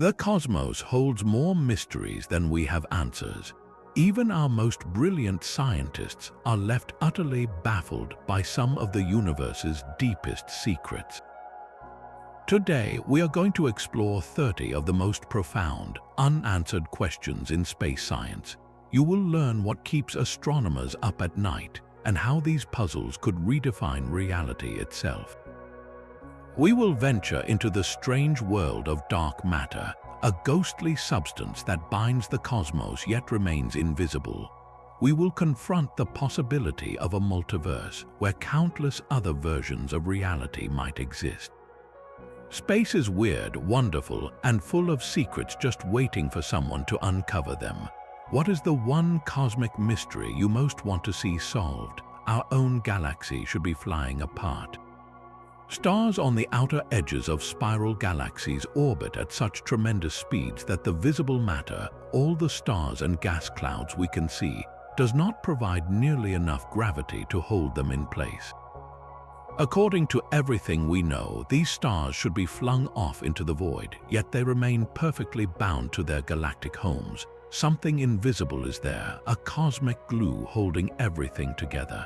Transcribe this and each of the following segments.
The cosmos holds more mysteries than we have answers. Even our most brilliant scientists are left utterly baffled by some of the universe's deepest secrets. Today, we are going to explore 30 of the most profound, unanswered questions in space science. You will learn what keeps astronomers up at night and how these puzzles could redefine reality itself. We will venture into the strange world of dark matter, a ghostly substance that binds the cosmos yet remains invisible. We will confront the possibility of a multiverse where countless other versions of reality might exist. Space is weird, wonderful, and full of secrets just waiting for someone to uncover them. What is the one cosmic mystery you most want to see solved? Our own galaxy should be flying apart. Stars on the outer edges of spiral galaxies orbit at such tremendous speeds that the visible matter, all the stars and gas clouds we can see, does not provide nearly enough gravity to hold them in place. According to everything we know, these stars should be flung off into the void, yet they remain perfectly bound to their galactic homes. Something invisible is there, a cosmic glue holding everything together.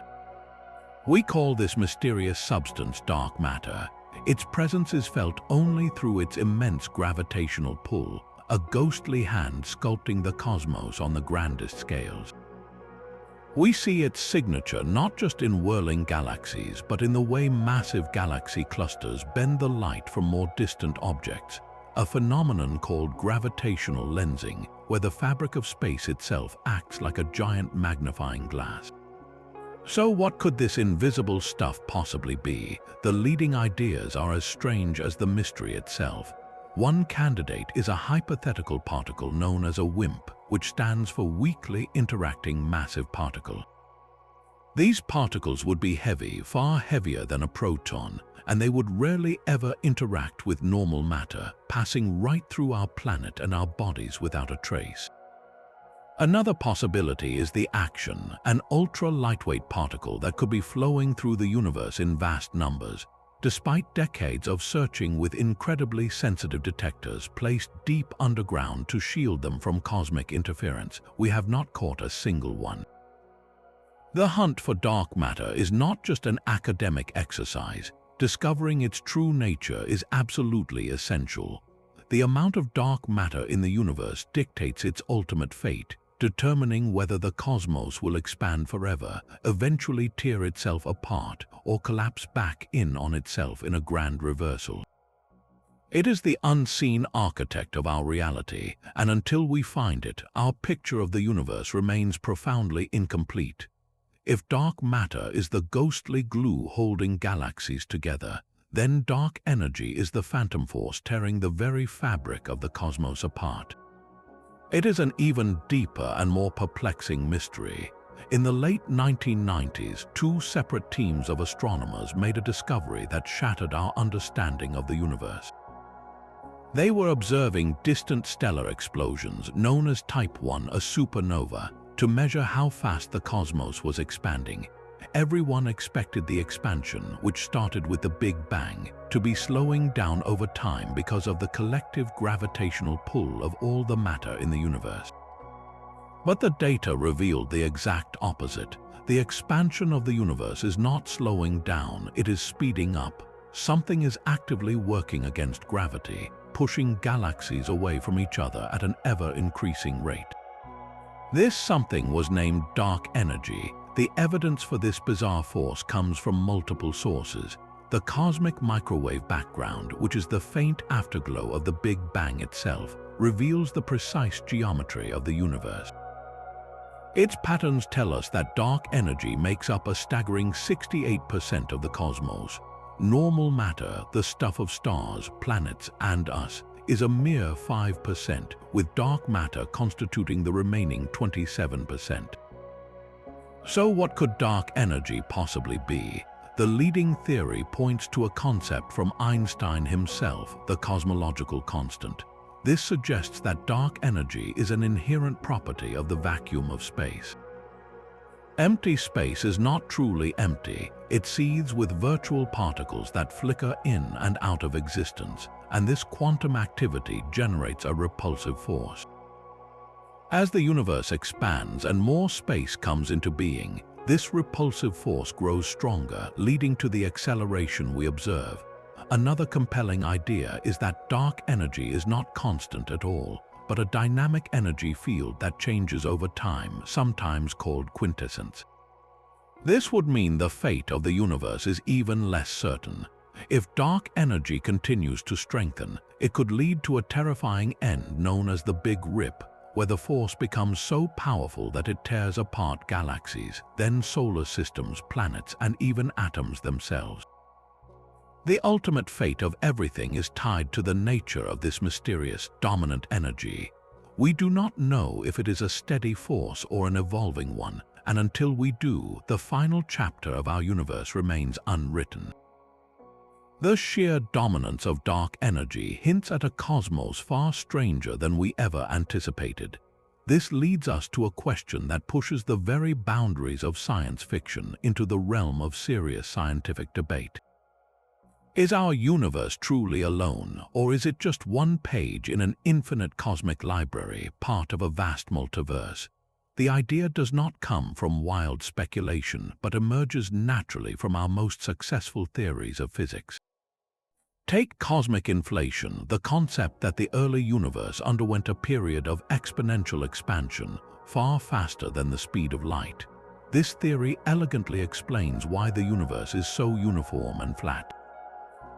We call this mysterious substance dark matter. Its presence is felt only through its immense gravitational pull, a ghostly hand sculpting the cosmos on the grandest scales. We see its signature not just in whirling galaxies, but in the way massive galaxy clusters bend the light from more distant objects, a phenomenon called gravitational lensing, where the fabric of space itself acts like a giant magnifying glass. So what could this invisible stuff possibly be? The leading ideas are as strange as the mystery itself. One candidate is a hypothetical particle known as a WIMP, which stands for Weakly Interacting Massive Particle. These particles would be heavy, far heavier than a proton, and they would rarely ever interact with normal matter, passing right through our planet and our bodies without a trace. Another possibility is the Action, an ultra-lightweight particle that could be flowing through the universe in vast numbers. Despite decades of searching with incredibly sensitive detectors placed deep underground to shield them from cosmic interference, we have not caught a single one. The hunt for dark matter is not just an academic exercise. Discovering its true nature is absolutely essential. The amount of dark matter in the universe dictates its ultimate fate, determining whether the cosmos will expand forever, eventually tear itself apart, or collapse back in on itself in a grand reversal. It is the unseen architect of our reality, and until we find it, our picture of the universe remains profoundly incomplete. If dark matter is the ghostly glue holding galaxies together, then dark energy is the phantom force tearing the very fabric of the cosmos apart. It is an even deeper and more perplexing mystery. In the late 1990s, two separate teams of astronomers made a discovery that shattered our understanding of the universe. They were observing distant stellar explosions, known as Type 1, a supernova, to measure how fast the cosmos was expanding. Everyone expected the expansion, which started with the Big Bang, to be slowing down over time because of the collective gravitational pull of all the matter in the universe. But the data revealed the exact opposite. The expansion of the universe is not slowing down, it is speeding up. Something is actively working against gravity, pushing galaxies away from each other at an ever-increasing rate. This something was named dark energy. The evidence for this bizarre force comes from multiple sources. The cosmic microwave background, which is the faint afterglow of the Big Bang itself, reveals the precise geometry of the universe. Its patterns tell us that dark energy makes up a staggering 68% of the cosmos. Normal matter, the stuff of stars, planets, and us, is a mere 5%, with dark matter constituting the remaining 27%. So what could dark energy possibly be? The leading theory points to a concept from Einstein himself, the cosmological constant. This suggests that dark energy is an inherent property of the vacuum of space. Empty space is not truly empty. It seethes with virtual particles that flicker in and out of existence, and this quantum activity generates a repulsive force. As the universe expands and more space comes into being, this repulsive force grows stronger, leading to the acceleration we observe. Another compelling idea is that dark energy is not constant at all, but a dynamic energy field that changes over time, sometimes called quintessence. This would mean the fate of the universe is even less certain. If dark energy continues to strengthen, it could lead to a terrifying end known as the Big Rip, where the force becomes so powerful that it tears apart galaxies, then solar systems, planets, and even atoms themselves. The ultimate fate of everything is tied to the nature of this mysterious, dominant energy. We do not know if it is a steady force or an evolving one, and until we do, the final chapter of our universe remains unwritten. The sheer dominance of dark energy hints at a cosmos far stranger than we ever anticipated. This leads us to a question that pushes the very boundaries of science fiction into the realm of serious scientific debate. Is our universe truly alone, or is it just one page in an infinite cosmic library, part of a vast multiverse? The idea does not come from wild speculation, but emerges naturally from our most successful theories of physics. Take cosmic inflation, the concept that the early universe underwent a period of exponential expansion, far faster than the speed of light. This theory elegantly explains why the universe is so uniform and flat.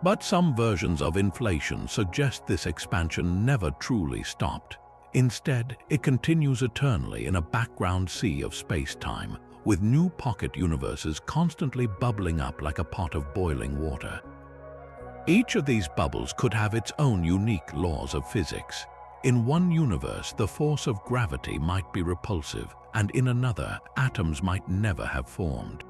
But some versions of inflation suggest this expansion never truly stopped. Instead, it continues eternally in a background sea of space-time, with new pocket universes constantly bubbling up like a pot of boiling water. Each of these bubbles could have its own unique laws of physics. In one universe, the force of gravity might be repulsive, and in another, atoms might never have formed.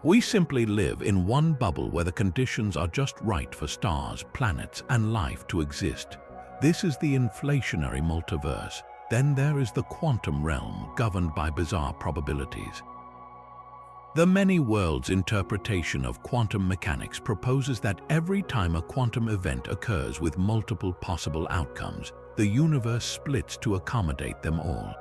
We simply live in one bubble where the conditions are just right for stars, planets, and life to exist. This is the inflationary multiverse. Then there is the quantum realm, governed by bizarre probabilities. The many worlds interpretation of quantum mechanics proposes that every time a quantum event occurs with multiple possible outcomes, the universe splits to accommodate them all.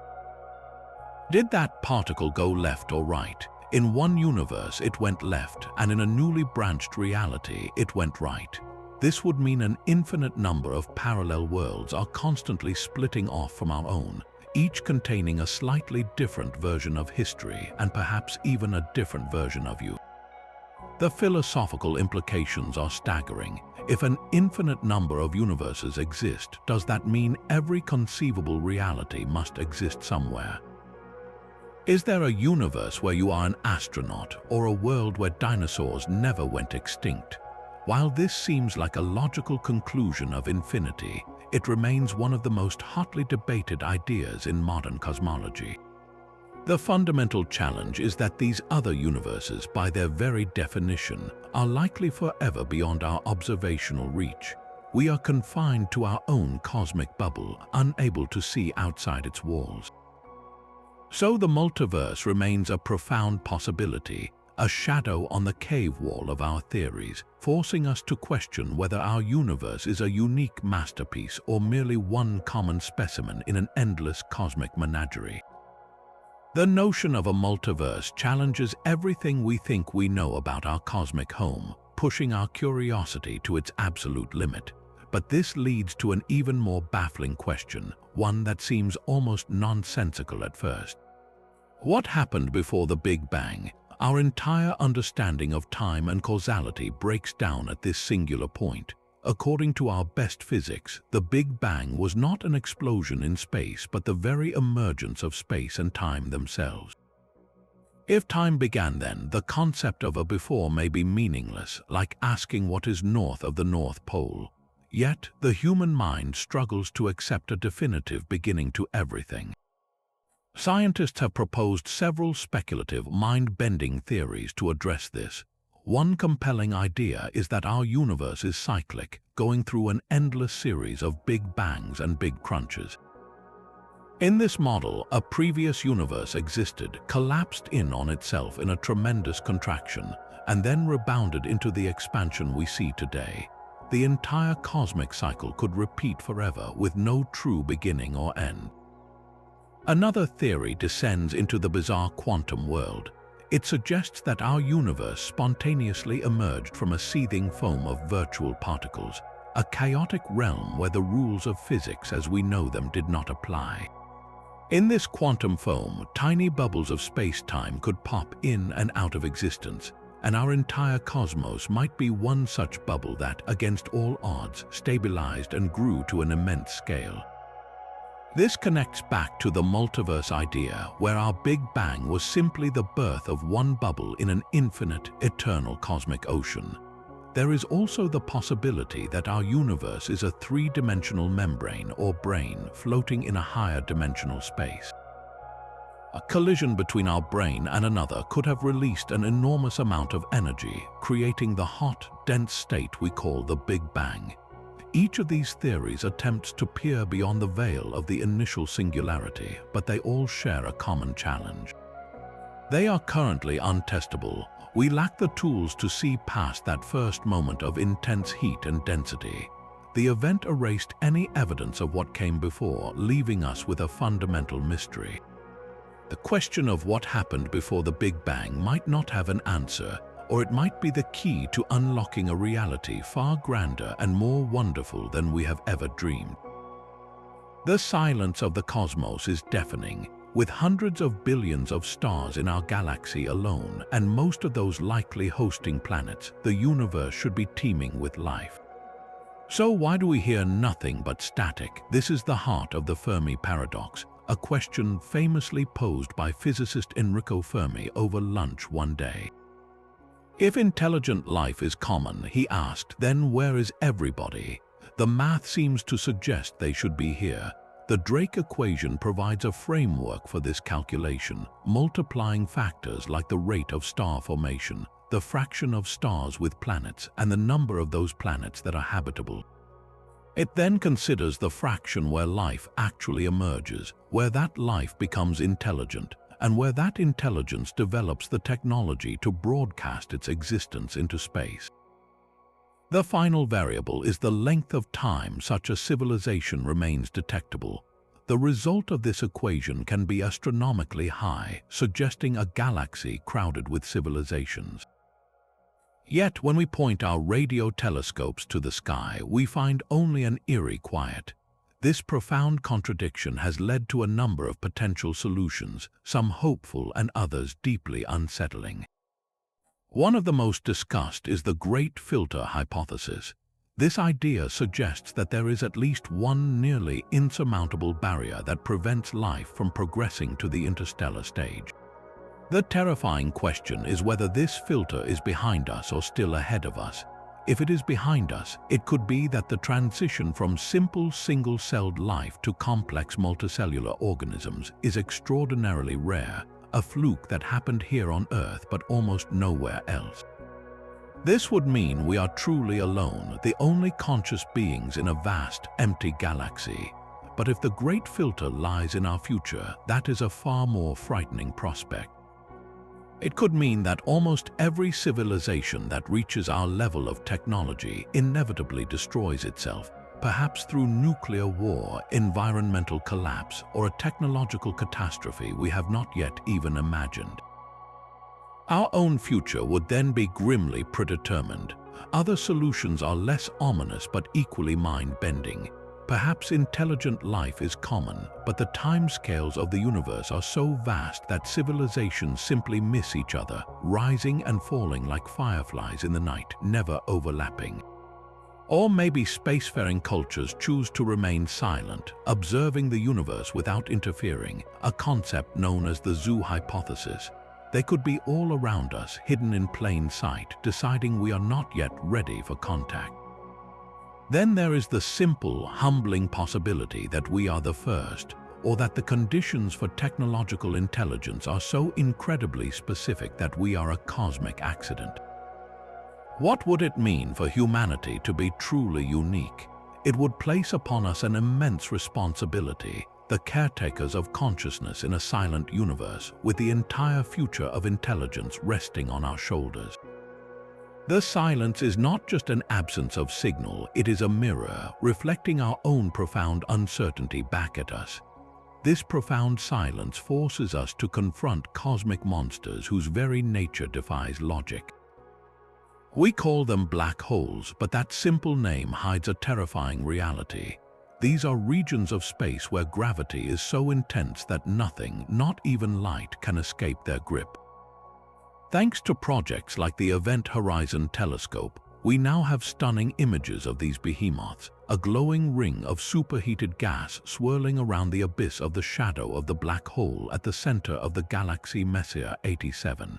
Did that particle go left or right? In one universe, it went left, and in a newly branched reality, it went right. This would mean an infinite number of parallel worlds are constantly splitting off from our own, each containing a slightly different version of history and perhaps even a different version of you. The philosophical implications are staggering. If an infinite number of universes exist, does that mean every conceivable reality must exist somewhere? Is there a universe where you are an astronaut, or a world where dinosaurs never went extinct? While this seems like a logical conclusion of infinity, it remains one of the most hotly debated ideas in modern cosmology. The fundamental challenge is that these other universes, by their very definition, are likely forever beyond our observational reach. We are confined to our own cosmic bubble, unable to see outside its walls. So the multiverse remains a profound possibility, a shadow on the cave wall of our theories, forcing us to question whether our universe is a unique masterpiece or merely one common specimen in an endless cosmic menagerie. The notion of a multiverse challenges everything we think we know about our cosmic home, pushing our curiosity to its absolute limit. But this leads to an even more baffling question, one that seems almost nonsensical at first. What happened before the Big Bang? Our entire understanding of time and causality breaks down at this singular point. According to our best physics, the Big Bang was not an explosion in space, but the very emergence of space and time themselves. If time began then, the concept of a before may be meaningless, like asking what is north of the North Pole. Yet, the human mind struggles to accept a definitive beginning to everything. Scientists have proposed several speculative, mind-bending theories to address this. One compelling idea is that our universe is cyclic, going through an endless series of big bangs and big crunches. In this model, a previous universe existed, collapsed in on itself in a tremendous contraction, and then rebounded into the expansion we see today. The entire cosmic cycle could repeat forever with no true beginning or end. Another theory descends into the bizarre quantum world. It suggests that our universe spontaneously emerged from a seething foam of virtual particles, a chaotic realm where the rules of physics as we know them did not apply. In this quantum foam, tiny bubbles of space-time could pop in and out of existence, and our entire cosmos might be one such bubble that, against all odds, stabilized and grew to an immense scale. This connects back to the multiverse idea, where our Big Bang was simply the birth of one bubble in an infinite, eternal cosmic ocean. There is also the possibility that our universe is a three-dimensional membrane or brain floating in a higher dimensional space. A collision between our brain and another could have released an enormous amount of energy, creating the hot, dense state we call the Big Bang. Each of these theories attempts to peer beyond the veil of the initial singularity, but they all share a common challenge. They are currently untestable. We lack the tools to see past that first moment of intense heat and density. The event erased any evidence of what came before, leaving us with a fundamental mystery. The question of what happened before the Big Bang might not have an answer, or it might be the key to unlocking a reality far grander and more wonderful than we have ever dreamed. The silence of the cosmos is deafening, with hundreds of billions of stars in our galaxy alone, and most of those likely hosting planets. The universe should be teeming with life. So why do we hear nothing but static? This is the heart of the Fermi paradox, a question famously posed by physicist Enrico Fermi over lunch one day. If intelligent life is common, he asked, then where is everybody? The math seems to suggest they should be here. The Drake equation provides a framework for this calculation, multiplying factors like the rate of star formation, the fraction of stars with planets, and the number of those planets that are habitable. It then considers the fraction where life actually emerges, where that life becomes intelligent, and where that intelligence develops the technology to broadcast its existence into space. The final variable is the length of time such a civilization remains detectable. The result of this equation can be astronomically high, suggesting a galaxy crowded with civilizations. Yet, when we point our radio telescopes to the sky, we find only an eerie quiet. This profound contradiction has led to a number of potential solutions, some hopeful and others deeply unsettling. One of the most discussed is the Great Filter hypothesis. This idea suggests that there is at least one nearly insurmountable barrier that prevents life from progressing to the interstellar stage. The terrifying question is whether this filter is behind us or still ahead of us. If it is behind us, it could be that the transition from simple single-celled life to complex multicellular organisms is extraordinarily rare, a fluke that happened here on Earth but almost nowhere else. This would mean we are truly alone, the only conscious beings in a vast, empty galaxy. But if the Great Filter lies in our future, that is a far more frightening prospect. It could mean that almost every civilization that reaches our level of technology inevitably destroys itself, perhaps through nuclear war, environmental collapse, or a technological catastrophe we have not yet even imagined. Our own future would then be grimly predetermined. Other solutions are less ominous but equally mind-bending. Perhaps intelligent life is common, but the timescales of the universe are so vast that civilizations simply miss each other, rising and falling like fireflies in the night, never overlapping. Or maybe spacefaring cultures choose to remain silent, observing the universe without interfering, a concept known as the zoo hypothesis. They could be all around us, hidden in plain sight, deciding we are not yet ready for contact. Then there is the simple, humbling possibility that we are the first, or that the conditions for technological intelligence are so incredibly specific that we are a cosmic accident. What would it mean for humanity to be truly unique? It would place upon us an immense responsibility, the caretakers of consciousness in a silent universe with the entire future of intelligence resting on our shoulders. The silence is not just an absence of signal, it is a mirror reflecting our own profound uncertainty back at us. This profound silence forces us to confront cosmic monsters whose very nature defies logic. We call them black holes, but that simple name hides a terrifying reality. These are regions of space where gravity is so intense that nothing, not even light, can escape their grip. Thanks to projects like the Event Horizon Telescope, we now have stunning images of these behemoths, a glowing ring of superheated gas swirling around the abyss of the shadow of the black hole at the center of the galaxy Messier 87.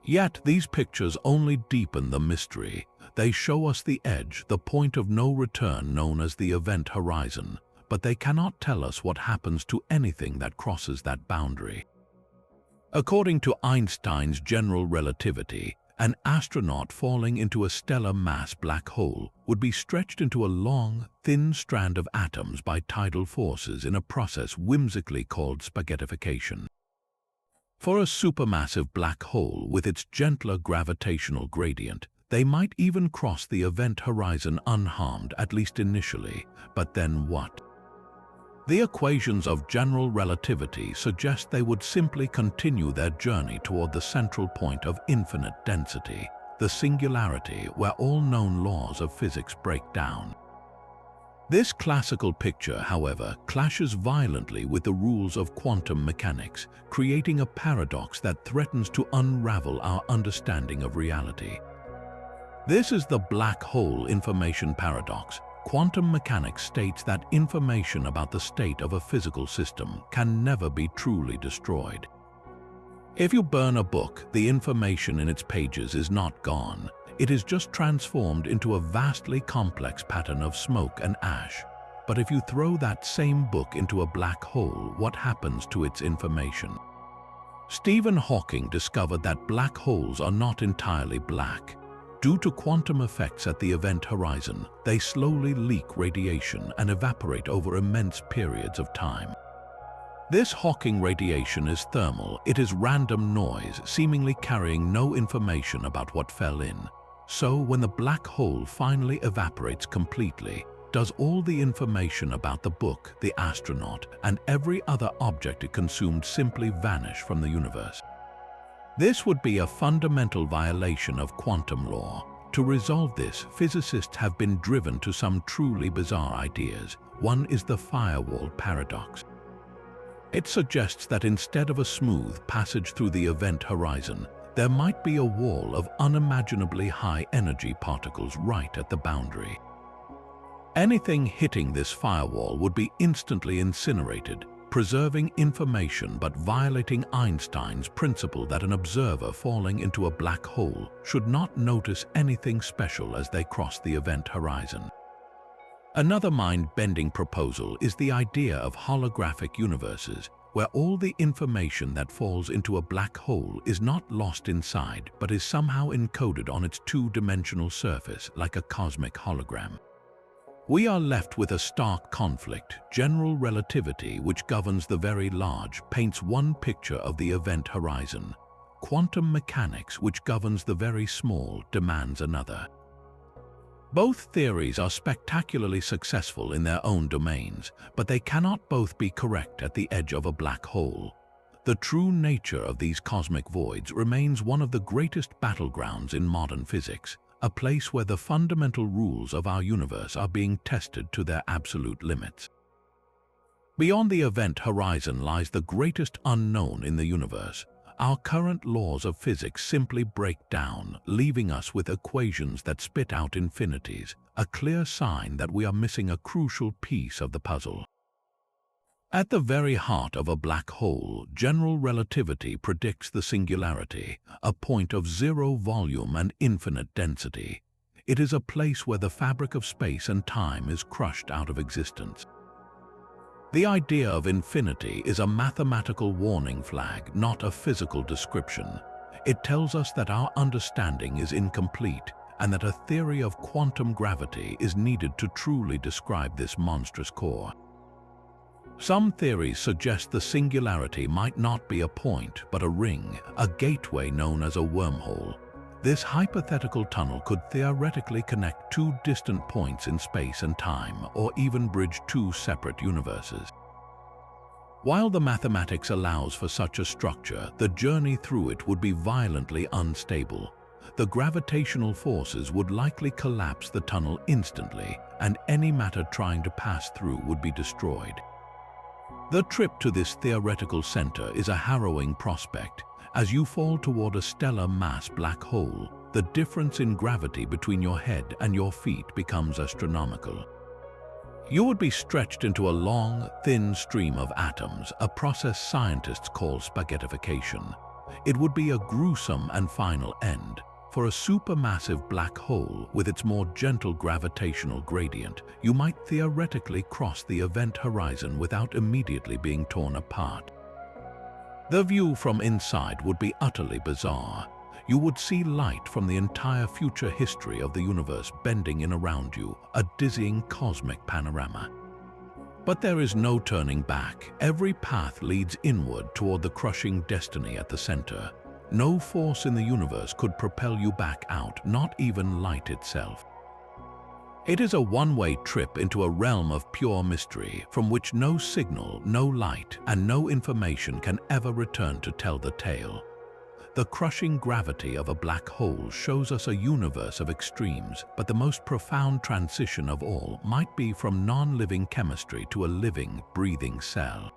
Yet these pictures only deepen the mystery. They show us the edge, the point of no return known as the Event Horizon, but they cannot tell us what happens to anything that crosses that boundary. According to Einstein's general relativity, an astronaut falling into a stellar mass black hole would be stretched into a long, thin strand of atoms by tidal forces in a process whimsically called spaghettification. For a supermassive black hole with its gentler gravitational gradient, they might even cross the event horizon unharmed, at least initially. But then what? The equations of general relativity suggest they would simply continue their journey toward the central point of infinite density, the singularity where all known laws of physics break down. This classical picture, however, clashes violently with the rules of quantum mechanics, creating a paradox that threatens to unravel our understanding of reality. This is the black hole information paradox. Quantum mechanics states that information about the state of a physical system can never be truly destroyed. If you burn a book, the information in its pages is not gone. It is just transformed into a vastly complex pattern of smoke and ash. But if you throw that same book into a black hole, what happens to its information? Stephen Hawking discovered that black holes are not entirely black. Due to quantum effects at the event horizon, they slowly leak radiation and evaporate over immense periods of time. This Hawking radiation is thermal. It is random noise, seemingly carrying no information about what fell in. So when the black hole finally evaporates completely, does all the information about the book, the astronaut, and every other object it consumed simply vanish from the universe? This would be a fundamental violation of quantum law. To resolve this, physicists have been driven to some truly bizarre ideas. One is the firewall paradox. It suggests that instead of a smooth passage through the event horizon, there might be a wall of unimaginably high energy particles right at the boundary. Anything hitting this firewall would be instantly incinerated, preserving information but violating Einstein's principle that an observer falling into a black hole should not notice anything special as they cross the event horizon. Another mind-bending proposal is the idea of holographic universes, where all the information that falls into a black hole is not lost inside but is somehow encoded on its two-dimensional surface like a cosmic hologram. We are left with a stark conflict. General relativity, which governs the very large, paints one picture of the event horizon. Quantum mechanics, which governs the very small, demands another. Both theories are spectacularly successful in their own domains, but they cannot both be correct at the edge of a black hole. The true nature of these cosmic voids remains one of the greatest battlegrounds in modern physics, a place where the fundamental rules of our universe are being tested to their absolute limits. Beyond the event horizon lies the greatest unknown in the universe. Our current laws of physics simply break down, leaving us with equations that spit out infinities, a clear sign that we are missing a crucial piece of the puzzle. At the very heart of a black hole, general relativity predicts the singularity, a point of zero volume and infinite density. It is a place where the fabric of space and time is crushed out of existence. The idea of infinity is a mathematical warning flag, not a physical description. It tells us that our understanding is incomplete and that a theory of quantum gravity is needed to truly describe this monstrous core. Some theories suggest the singularity might not be a point, but a ring, a gateway known as a wormhole. This hypothetical tunnel could theoretically connect two distant points in space and time, or even bridge two separate universes. While the mathematics allows for such a structure, the journey through it would be violently unstable. The gravitational forces would likely collapse the tunnel instantly, and any matter trying to pass through would be destroyed. The trip to this theoretical center is a harrowing prospect. As you fall toward a stellar mass black hole, the difference in gravity between your head and your feet becomes astronomical. You would be stretched into a long, thin stream of atoms, a process scientists call spaghettification. It would be a gruesome and final end. For a supermassive black hole with its more gentle gravitational gradient, you might theoretically cross the event horizon without immediately being torn apart. The view from inside would be utterly bizarre. You would see light from the entire future history of the universe bending in around you, a dizzying cosmic panorama. But there is no turning back. Every path leads inward toward the crushing destiny at the center. No force in the universe could propel you back out, not even light itself. It is a one-way trip into a realm of pure mystery from which no signal, no light, and no information can ever return to tell the tale. The crushing gravity of a black hole shows us a universe of extremes, but the most profound transition of all might be from non-living chemistry to a living, breathing cell.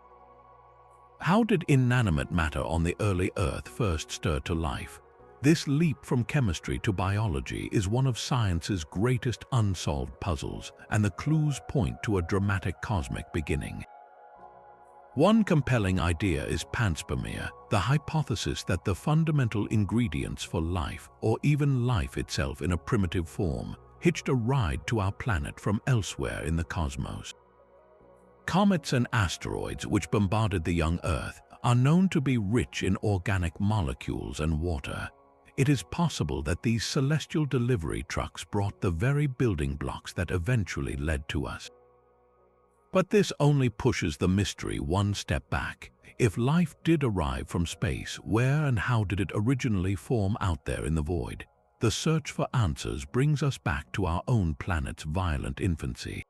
How did inanimate matter on the early Earth first stir to life? This leap from chemistry to biology is one of science's greatest unsolved puzzles, and the clues point to a dramatic cosmic beginning. One compelling idea is panspermia, the hypothesis that the fundamental ingredients for life, or even life itself in a primitive form, hitched a ride to our planet from elsewhere in the cosmos. Comets and asteroids, which bombarded the young Earth, are known to be rich in organic molecules and water. It is possible that these celestial delivery trucks brought the very building blocks that eventually led to us. But this only pushes the mystery one step back. If life did arrive from space, where and how did it originally form out there in the void? The search for answers brings us back to our own planet's violent infancy.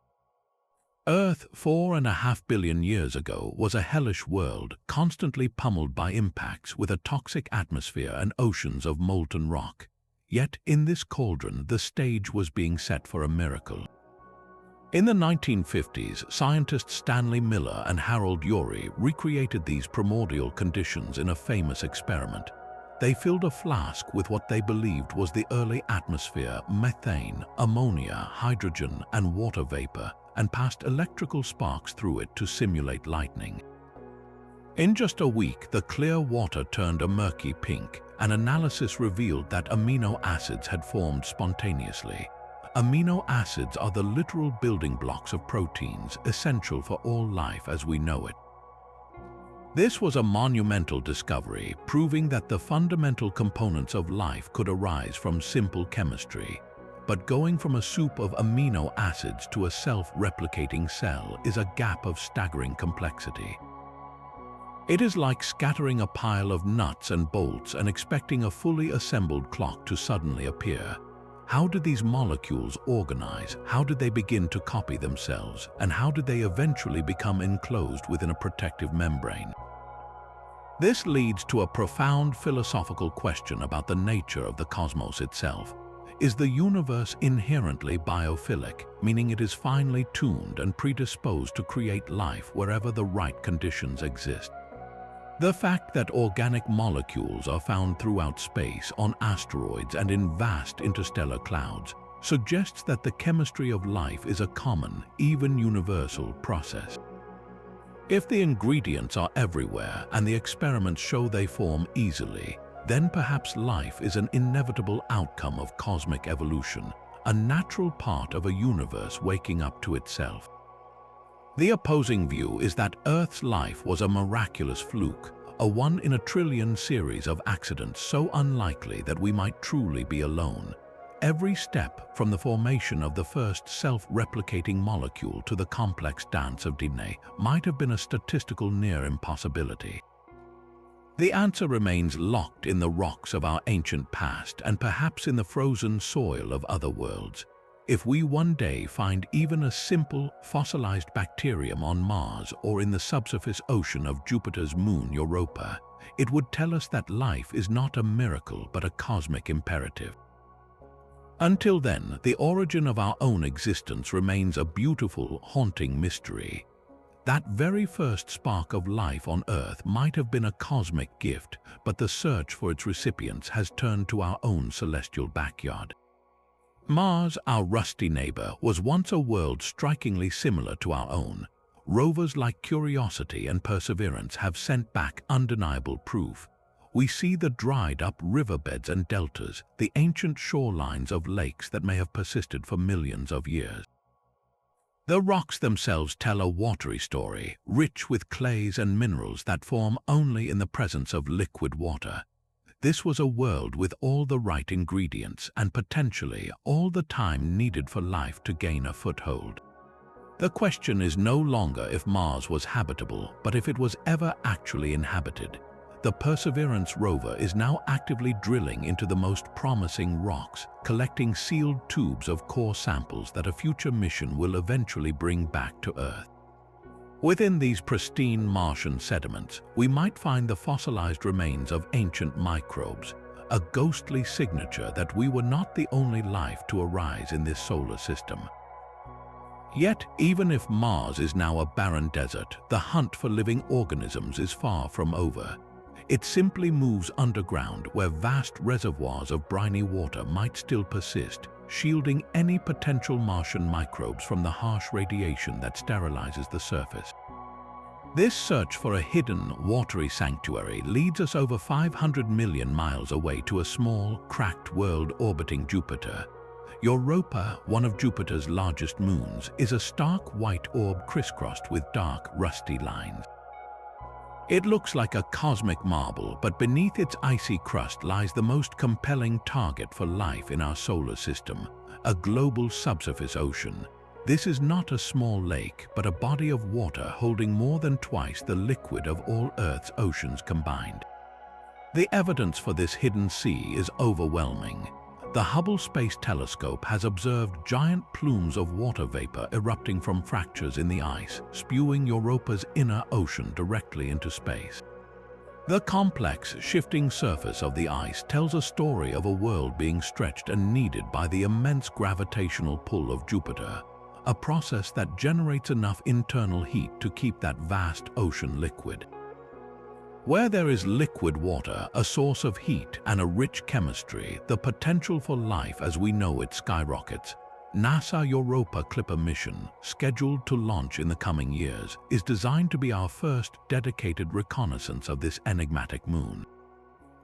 Earth 4.5 billion years ago was a hellish world, constantly pummeled by impacts with a toxic atmosphere and oceans of molten rock. Yet in this cauldron, the stage was being set for a miracle. In the 1950s, scientists Stanley Miller and Harold Urey recreated these primordial conditions in a famous experiment. They filled a flask with what they believed was the early atmosphere, methane, ammonia, hydrogen, and water vapor, and passed electrical sparks through it to simulate lightning. In just a week, the clear water turned a murky pink, and analysis revealed that amino acids had formed spontaneously. Amino acids are the literal building blocks of proteins, essential for all life as we know it. This was a monumental discovery, proving that the fundamental components of life could arise from simple chemistry. But going from a soup of amino acids to a self-replicating cell is a gap of staggering complexity. It is like scattering a pile of nuts and bolts and expecting a fully assembled clock to suddenly appear. How did these molecules organize? How did they begin to copy themselves? And how did they eventually become enclosed within a protective membrane? This leads to a profound philosophical question about the nature of the cosmos itself. Is the universe inherently biophilic, meaning it is finely tuned and predisposed to create life wherever the right conditions exist? The fact that organic molecules are found throughout space, on asteroids, and in vast interstellar clouds suggests that the chemistry of life is a common, even universal process. If the ingredients are everywhere and the experiments show they form easily, then perhaps life is an inevitable outcome of cosmic evolution, a natural part of a universe waking up to itself. The opposing view is that Earth's life was a miraculous fluke, a one-in-a-trillion series of accidents so unlikely that we might truly be alone. every step from the formation of the first self-replicating molecule to the complex dance of DNA might have been a statistical near impossibility. The answer remains locked in the rocks of our ancient past and perhaps in the frozen soil of other worlds. If we one day find even a simple, fossilized bacterium on Mars or in the subsurface ocean of Jupiter's moon Europa, it would tell us that life is not a miracle but a cosmic imperative. Until then, the origin of our own existence remains a beautiful, haunting mystery. That very first spark of life on Earth might have been a cosmic gift, but the search for its recipients has turned to our own celestial backyard. Mars, our rusty neighbor, was once a world strikingly similar to our own. Rovers like Curiosity and Perseverance have sent back undeniable proof. We see the dried-up riverbeds and deltas, the ancient shorelines of lakes that may have persisted for millions of years. The rocks themselves tell a watery story, rich with clays and minerals that form only in the presence of liquid water. This was a world with all the right ingredients and potentially all the time needed for life to gain a foothold. The question is no longer if Mars was habitable, but if it was ever actually inhabited. The Perseverance rover is now actively drilling into the most promising rocks, collecting sealed tubes of core samples that a future mission will eventually bring back to Earth. Within these pristine Martian sediments, we might find the fossilized remains of ancient microbes, a ghostly signature that we were not the only life to arise in this solar system. Yet, even if Mars is now a barren desert, the hunt for living organisms is far from over. It simply moves underground where vast reservoirs of briny water might still persist, shielding any potential Martian microbes from the harsh radiation that sterilizes the surface. This search for a hidden, watery sanctuary leads us over 500 million miles away to a small, cracked world orbiting Jupiter. Europa, one of Jupiter's largest moons, is a stark white orb crisscrossed with dark, rusty lines. It looks like a cosmic marble, but beneath its icy crust lies the most compelling target for life in our solar system, a global subsurface ocean. This is not a small lake, but a body of water holding more than twice the liquid of all Earth's oceans combined. The evidence for this hidden sea is overwhelming. The Hubble Space Telescope has observed giant plumes of water vapor erupting from fractures in the ice, spewing Europa's inner ocean directly into space. The complex, shifting surface of the ice tells a story of a world being stretched and kneaded by the immense gravitational pull of Jupiter, a process that generates enough internal heat to keep that vast ocean liquid. Where there is liquid water, a source of heat, and a rich chemistry, the potential for life as we know it skyrockets. NASA Europa Clipper mission, scheduled to launch in the coming years, is designed to be our first dedicated reconnaissance of this enigmatic moon.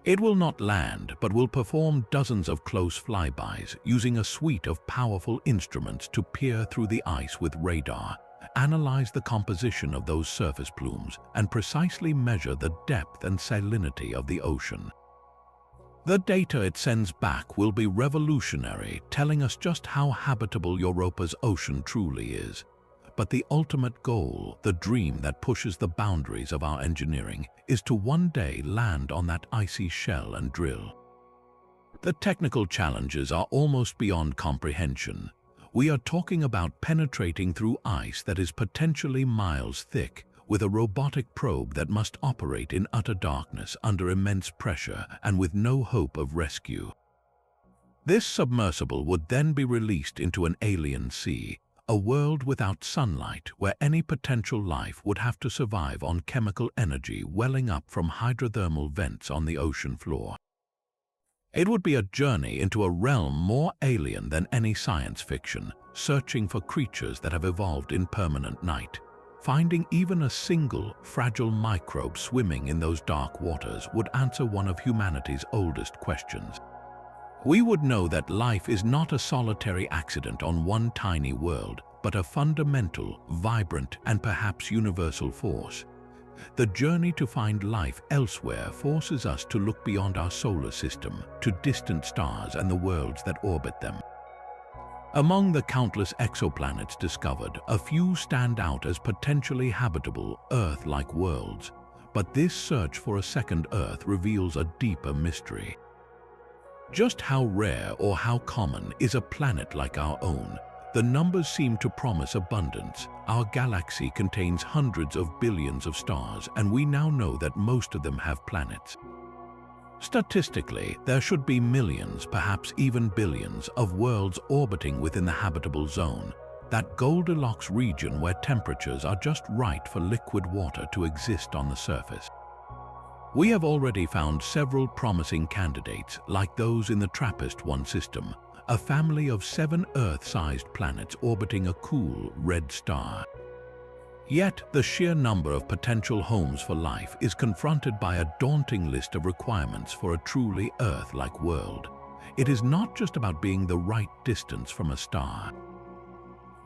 It will not land, but will perform dozens of close flybys, using a suite of powerful instruments to peer through the ice with radar, analyze the composition of those surface plumes, and precisely measure the depth and salinity of the ocean. The data it sends back will be revolutionary, telling us just how habitable Europa's ocean truly is. But the ultimate goal, the dream that pushes the boundaries of our engineering, is to one day land on that icy shell and drill. The technical challenges are almost beyond comprehension. We are talking about penetrating through ice that is potentially miles thick, with a robotic probe that must operate in utter darkness under immense pressure and with no hope of rescue. This submersible would then be released into an alien sea, a world without sunlight where any potential life would have to survive on chemical energy welling up from hydrothermal vents on the ocean floor. It would be a journey into a realm more alien than any science fiction, searching for creatures that have evolved in permanent night. Finding even a single, fragile microbe swimming in those dark waters would answer one of humanity's oldest questions. We would know that life is not a solitary accident on one tiny world, but a fundamental, vibrant, and perhaps universal force. The journey to find life elsewhere forces us to look beyond our solar system, to distant stars and the worlds that orbit them. Among the countless exoplanets discovered, a few stand out as potentially habitable, Earth-like worlds. But this search for a second Earth reveals a deeper mystery. Just how rare or how common is a planet like our own? The numbers seem to promise abundance. Our galaxy contains hundreds of billions of stars, and we now know that most of them have planets. Statistically, there should be millions, perhaps even billions, of worlds orbiting within the habitable zone, that Goldilocks region where temperatures are just right for liquid water to exist on the surface. We have already found several promising candidates, like those in the TRAPPIST-1 system, a family of 7 Earth-sized planets orbiting a cool red star. Yet, the sheer number of potential homes for life is confronted by a daunting list of requirements for a truly Earth-like world. It is not just about being the right distance from a star.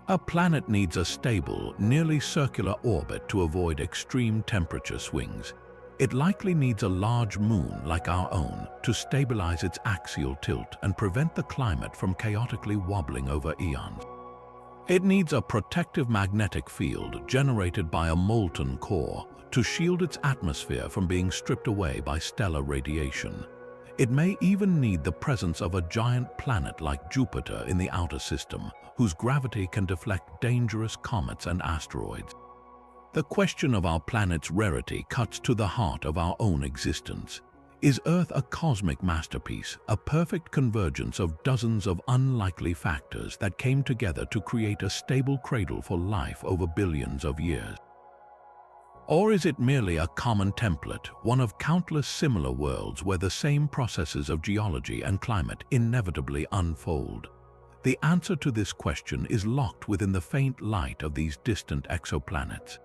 A planet needs a stable, nearly circular orbit to avoid extreme temperature swings. It likely needs a large moon like our own to stabilize its axial tilt and prevent the climate from chaotically wobbling over eons. It needs a protective magnetic field generated by a molten core to shield its atmosphere from being stripped away by stellar radiation. It may even need the presence of a giant planet like Jupiter in the outer system, whose gravity can deflect dangerous comets and asteroids. The question of our planet's rarity cuts to the heart of our own existence. Is Earth a cosmic masterpiece, a perfect convergence of dozens of unlikely factors that came together to create a stable cradle for life over billions of years? Or is it merely a common template, one of countless similar worlds where the same processes of geology and climate inevitably unfold? The answer to this question is locked within the faint light of these distant exoplanets.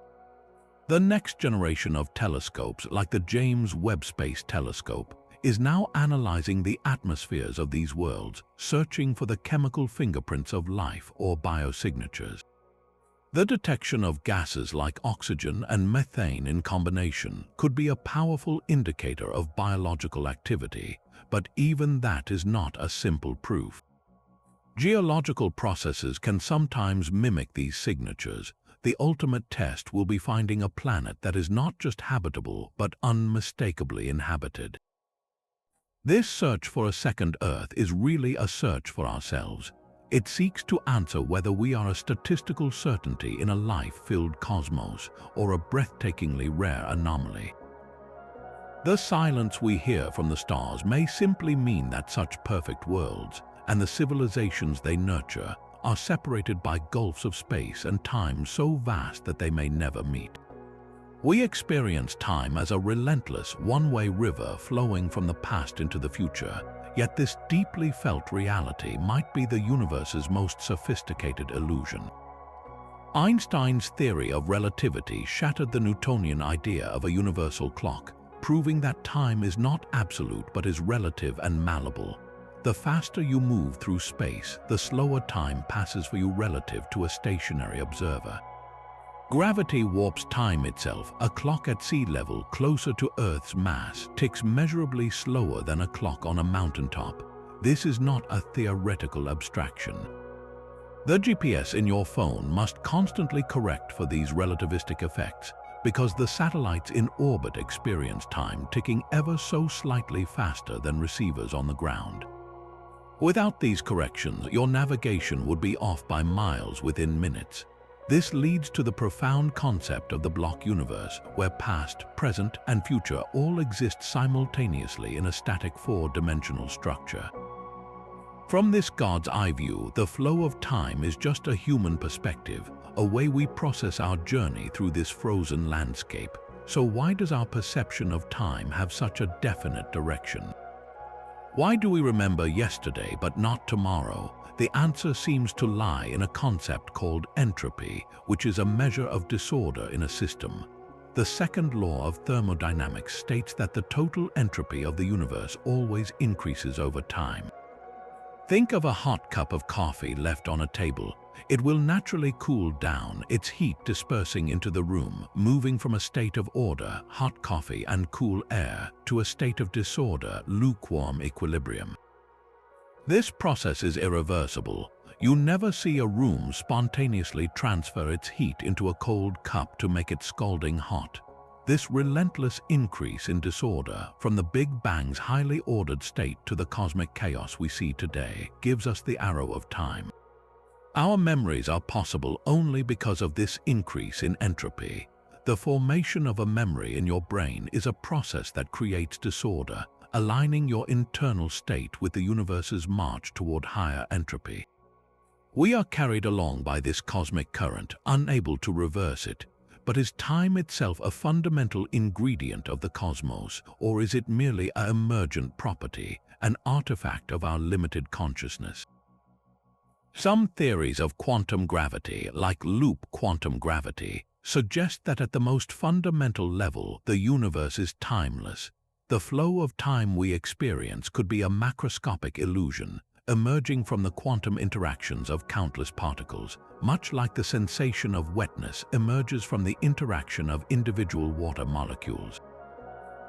The next generation of telescopes, like the James Webb Space Telescope, is now analyzing the atmospheres of these worlds, searching for the chemical fingerprints of life or biosignatures. The detection of gases like oxygen and methane in combination could be a powerful indicator of biological activity, but even that is not a simple proof. Geological processes can sometimes mimic these signatures. The ultimate test will be finding a planet that is not just habitable, but unmistakably inhabited. This search for a second Earth is really a search for ourselves. It seeks to answer whether we are a statistical certainty in a life-filled cosmos or a breathtakingly rare anomaly. The silence we hear from the stars may simply mean that such perfect worlds, and the civilizations they nurture, are separated by gulfs of space and time so vast that they may never meet. We experience time as a relentless, one-way river flowing from the past into the future, yet this deeply felt reality might be the universe's most sophisticated illusion. Einstein's theory of relativity shattered the Newtonian idea of a universal clock, proving that time is not absolute but is relative and malleable. The faster you move through space, the slower time passes for you relative to a stationary observer. Gravity warps time itself. A clock at sea level closer to Earth's mass ticks measurably slower than a clock on a mountaintop. This is not a theoretical abstraction. The GPS in your phone must constantly correct for these relativistic effects, because the satellites in orbit experience time ticking ever so slightly faster than receivers on the ground. Without these corrections, your navigation would be off by miles within minutes. This leads to the profound concept of the block universe, where past, present, and future all exist simultaneously in a static four-dimensional structure. From this God's eye view, the flow of time is just a human perspective, a way we process our journey through this frozen landscape. So why does our perception of time have such a definite direction? Why do we remember yesterday but not tomorrow? The answer seems to lie in a concept called entropy, which is a measure of disorder in a system. The second law of thermodynamics states that the total entropy of the universe always increases over time. Think of a hot cup of coffee left on a table. it will naturally cool down, its heat dispersing into the room, moving from a state of order, hot coffee and cool air, to a state of disorder, lukewarm equilibrium. This process is irreversible. You never see a room spontaneously transfer its heat into a cold cup to make it scalding hot. This relentless increase in disorder, from the Big Bang's highly ordered state to the cosmic chaos we see today, gives us the arrow of time. Our memories are possible only because of this increase in entropy. The formation of a memory in your brain is a process that creates disorder, aligning your internal state with the universe's march toward higher entropy. We are carried along by this cosmic current, unable to reverse it. But is time itself a fundamental ingredient of the cosmos, or is it merely an emergent property, an artifact of our limited consciousness? Some theories of quantum gravity, like loop quantum gravity, suggest that at the most fundamental level, the universe is timeless. The flow of time we experience could be a macroscopic illusion, emerging from the quantum interactions of countless particles, much like the sensation of wetness emerges from the interaction of individual water molecules.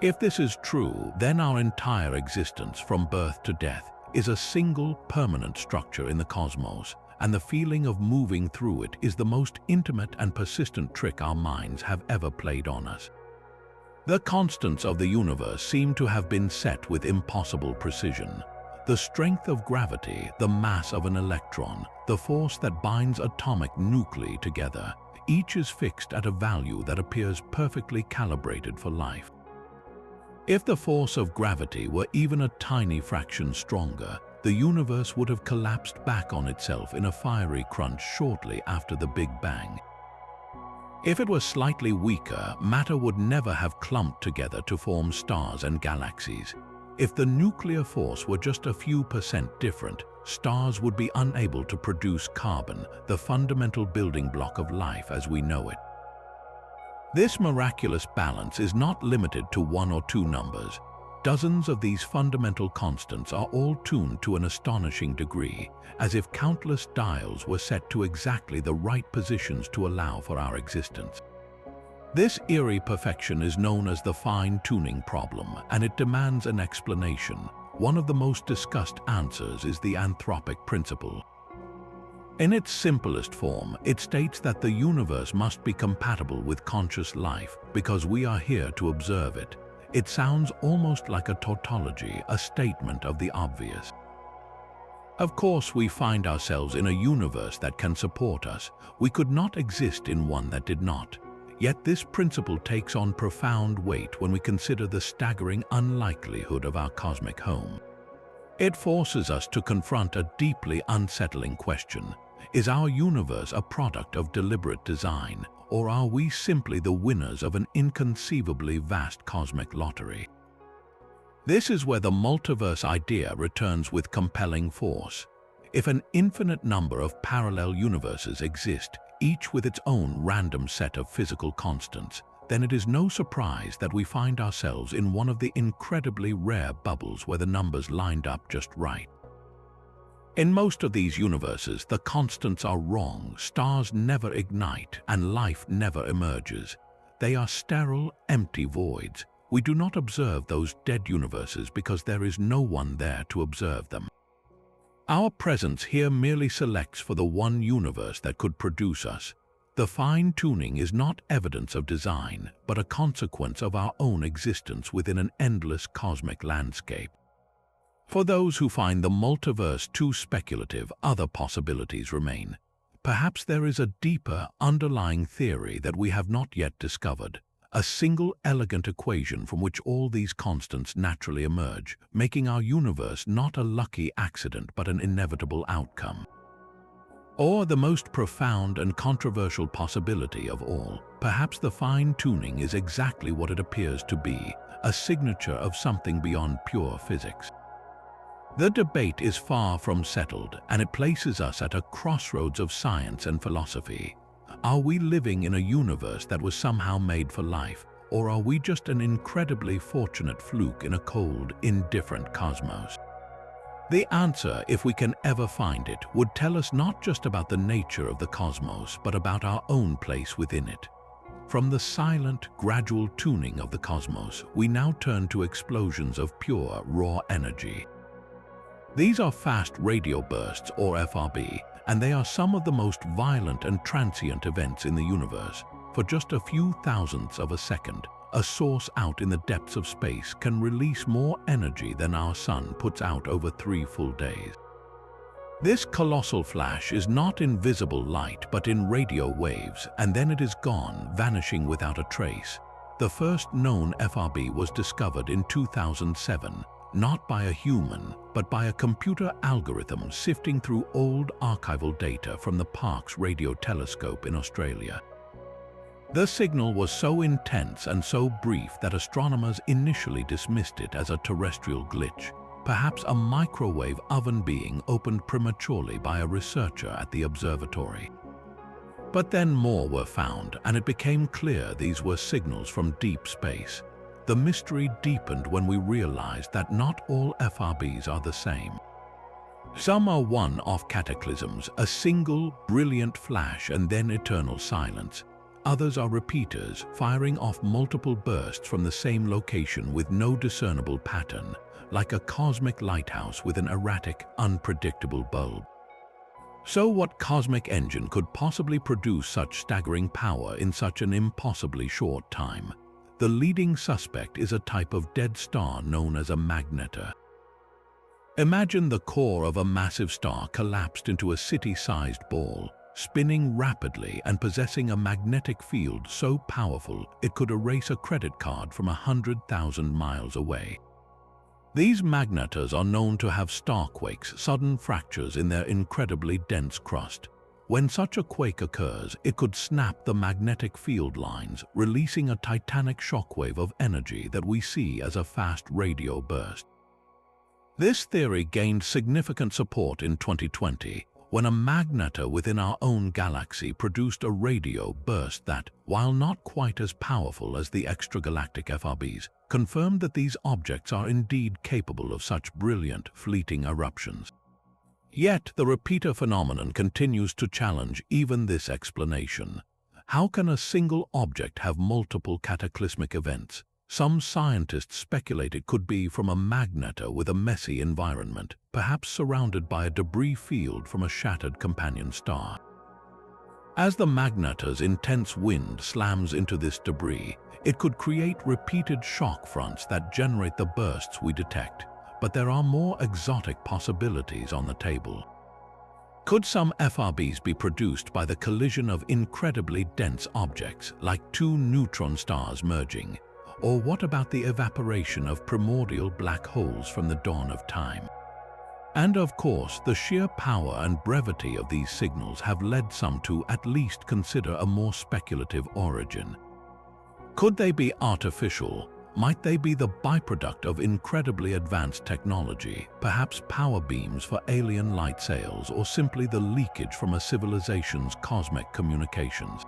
If this is true, then our entire existence, from birth to death, is a single permanent structure in the cosmos, and the feeling of moving through it is the most intimate and persistent trick our minds have ever played on us. The constants of the universe seem to have been set with impossible precision. The strength of gravity, the mass of an electron, the force that binds atomic nuclei together, each is fixed at a value that appears perfectly calibrated for life. If the force of gravity were even a tiny fraction stronger, the universe would have collapsed back on itself in a fiery crunch shortly after the Big Bang. If it was slightly weaker, matter would never have clumped together to form stars and galaxies. If the nuclear force were just a few percent different, stars would be unable to produce carbon, the fundamental building block of life as we know it. This miraculous balance is not limited to one or two numbers. Dozens of these fundamental constants are all tuned to an astonishing degree, as if countless dials were set to exactly the right positions to allow for our existence. This eerie perfection is known as the fine-tuning problem, and it demands an explanation. One of the most discussed answers is the anthropic principle. In its simplest form, it states that the universe must be compatible with conscious life because we are here to observe it. It sounds almost like a tautology, a statement of the obvious. Of course, we find ourselves in a universe that can support us. We could not exist in one that did not. Yet this principle takes on profound weight when we consider the staggering unlikelihood of our cosmic home. It forces us to confront a deeply unsettling question. Is our universe a product of deliberate design, or are we simply the winners of an inconceivably vast cosmic lottery? This is where the multiverse idea returns with compelling force. If an infinite number of parallel universes exist, each with its own random set of physical constants, then it is no surprise that we find ourselves in one of the incredibly rare bubbles where the numbers lined up just right. In most of these universes, the constants are wrong, stars never ignite, and life never emerges. They are sterile, empty voids. We do not observe those dead universes because there is no one there to observe them. Our presence here merely selects for the one universe that could produce us. The fine-tuning is not evidence of design, but a consequence of our own existence within an endless cosmic landscape. For those who find the multiverse too speculative, other possibilities remain. Perhaps there is a deeper, underlying theory that we have not yet discovered. A single elegant equation from which all these constants naturally emerge, making our universe not a lucky accident but an inevitable outcome. Or the most profound and controversial possibility of all, perhaps the fine-tuning is exactly what it appears to be, a signature of something beyond pure physics. The debate is far from settled, and it places us at a crossroads of science and philosophy. Are we living in a universe that was somehow made for life, or are we just an incredibly fortunate fluke in a cold, indifferent cosmos? The answer, if we can ever find it, would tell us not just about the nature of the cosmos, but about our own place within it. From the silent, gradual tuning of the cosmos, we now turn to explosions of pure, raw energy. These are fast radio bursts, or FRB, and they are some of the most violent and transient events in the universe. For just a few thousandths of a second, a source out in the depths of space can release more energy than our sun puts out over 3 full days. This colossal flash is not in visible light but in radio waves, and then it is gone, vanishing without a trace. The first known FRB was discovered in 2007, not by a human, but by a computer algorithm sifting through old archival data from the Parkes radio telescope in Australia. The signal was so intense and so brief that astronomers initially dismissed it as a terrestrial glitch, perhaps a microwave oven being opened prematurely by a researcher at the observatory. But then more were found, and it became clear these were signals from deep space. The mystery deepened when we realized that not all FRBs are the same. Some are one-off cataclysms, a single, brilliant flash and then eternal silence. Others are repeaters, firing off multiple bursts from the same location with no discernible pattern, like a cosmic lighthouse with an erratic, unpredictable bulb. So what cosmic engine could possibly produce such staggering power in such an impossibly short time? The leading suspect is a type of dead star known as a magnetar. Imagine the core of a massive star collapsed into a city-sized ball, spinning rapidly and possessing a magnetic field so powerful it could erase a credit card from 100,000 miles away. These magnetars are known to have starquakes, sudden fractures in their incredibly dense crust. When such a quake occurs, it could snap the magnetic field lines, releasing a titanic shockwave of energy that we see as a fast radio burst. This theory gained significant support in 2020, when a magnetar within our own galaxy produced a radio burst that, while not quite as powerful as the extragalactic FRBs, confirmed that these objects are indeed capable of such brilliant, fleeting eruptions. Yet, the repeater phenomenon continues to challenge even this explanation. How can a single object have multiple cataclysmic events? Some scientists speculate it could be from a magnetar with a messy environment, perhaps surrounded by a debris field from a shattered companion star. As the magnetar's intense wind slams into this debris, it could create repeated shock fronts that generate the bursts we detect. But there are more exotic possibilities on the table. Could some FRBs be produced by the collision of incredibly dense objects, like 2 neutron stars merging? Or what about the evaporation of primordial black holes from the dawn of time? And of course, the sheer power and brevity of these signals have led some to at least consider a more speculative origin. Could they be artificial? Might they be the byproduct of incredibly advanced technology, perhaps power beams for alien light sails, or simply the leakage from a civilization's cosmic communications?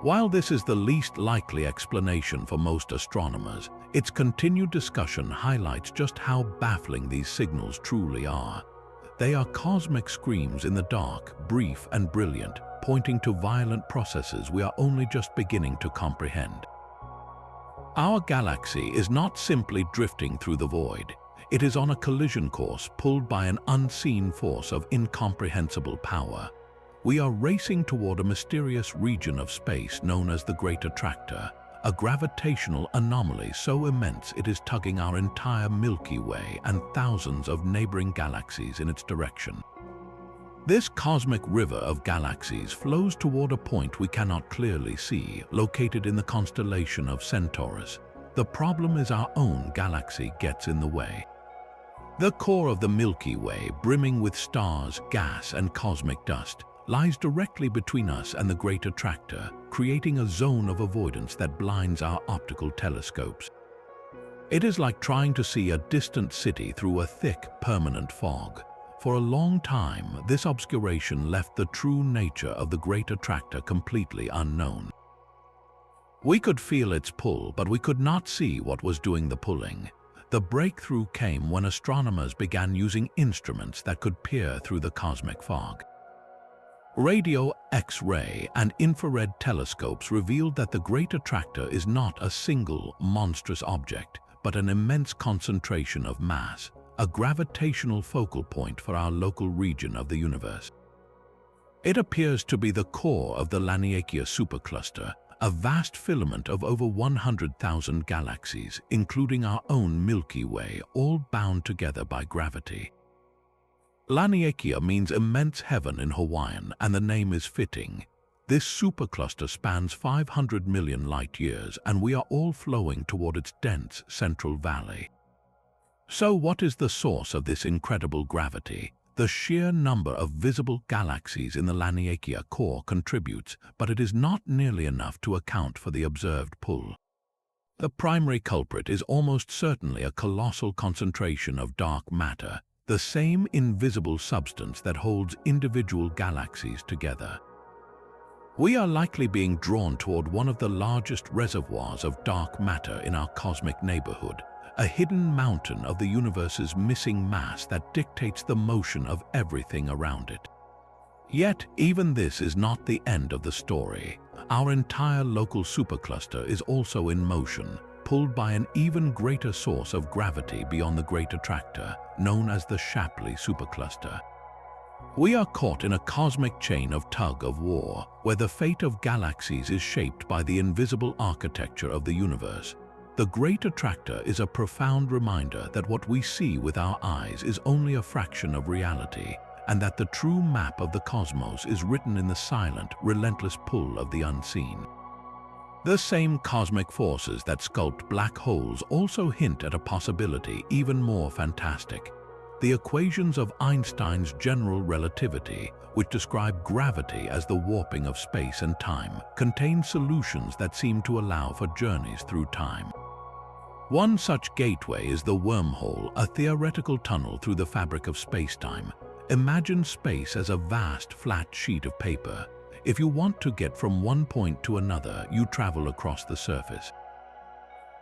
While this is the least likely explanation for most astronomers, its continued discussion highlights just how baffling these signals truly are. They are cosmic screams in the dark, brief and brilliant, pointing to violent processes we are only just beginning to comprehend. Our galaxy is not simply drifting through the void. It is on a collision course pulled by an unseen force of incomprehensible power. We are racing toward a mysterious region of space known as the Great Attractor, a gravitational anomaly so immense it is tugging our entire Milky Way and thousands of neighboring galaxies in its direction. This cosmic river of galaxies flows toward a point we cannot clearly see, located in the constellation of Centaurus. The problem is our own galaxy gets in the way. The core of the Milky Way, brimming with stars, gas, and cosmic dust, lies directly between us and the Great Attractor, creating a zone of avoidance that blinds our optical telescopes. It is like trying to see a distant city through a thick, permanent fog. For a long time, this obscuration left the true nature of the Great Attractor completely unknown. We could feel its pull, but we could not see what was doing the pulling. The breakthrough came when astronomers began using instruments that could peer through the cosmic fog. Radio, X-ray, and infrared telescopes revealed that the Great Attractor is not a single, monstrous object, but an immense concentration of mass, a gravitational focal point for our local region of the universe. It appears to be the core of the Laniakea supercluster, a vast filament of over 100,000 galaxies, including our own Milky Way, all bound together by gravity. Laniakea means immense heaven in Hawaiian, and the name is fitting. This supercluster spans 500 million light-years, and we are all flowing toward its dense central valley. So what is the source of this incredible gravity? The sheer number of visible galaxies in the Laniakea core contributes, but it is not nearly enough to account for the observed pull. The primary culprit is almost certainly a colossal concentration of dark matter, the same invisible substance that holds individual galaxies together. We are likely being drawn toward one of the largest reservoirs of dark matter in our cosmic neighborhood, a hidden mountain of the universe's missing mass that dictates the motion of everything around it. Yet, even this is not the end of the story. Our entire local supercluster is also in motion, pulled by an even greater source of gravity beyond the Great Attractor, known as the Shapley supercluster. We are caught in a cosmic chain of tug-of-war, where the fate of galaxies is shaped by the invisible architecture of the universe. The Great Attractor is a profound reminder that what we see with our eyes is only a fraction of reality, and that the true map of the cosmos is written in the silent, relentless pull of the unseen. The same cosmic forces that sculpt black holes also hint at a possibility even more fantastic. The equations of Einstein's general relativity, which describe gravity as the warping of space and time, contain solutions that seem to allow for journeys through time. One such gateway is the wormhole, a theoretical tunnel through the fabric of space-time. Imagine space as a vast, flat sheet of paper. If you want to get from one point to another, you travel across the surface.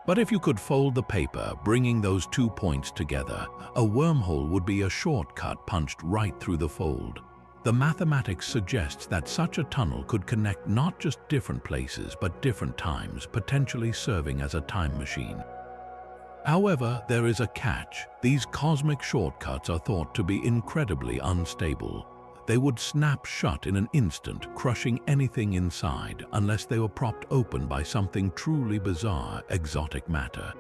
But if you could fold the paper, bringing those 2 points together, a wormhole would be a shortcut punched right through the fold. The mathematics suggests that such a tunnel could connect not just different places, but different times, potentially serving as a time machine. However, there is a catch. These cosmic shortcuts are thought to be incredibly unstable. They would snap shut in an instant, crushing anything inside, unless they were propped open by something truly bizarre, exotic matter.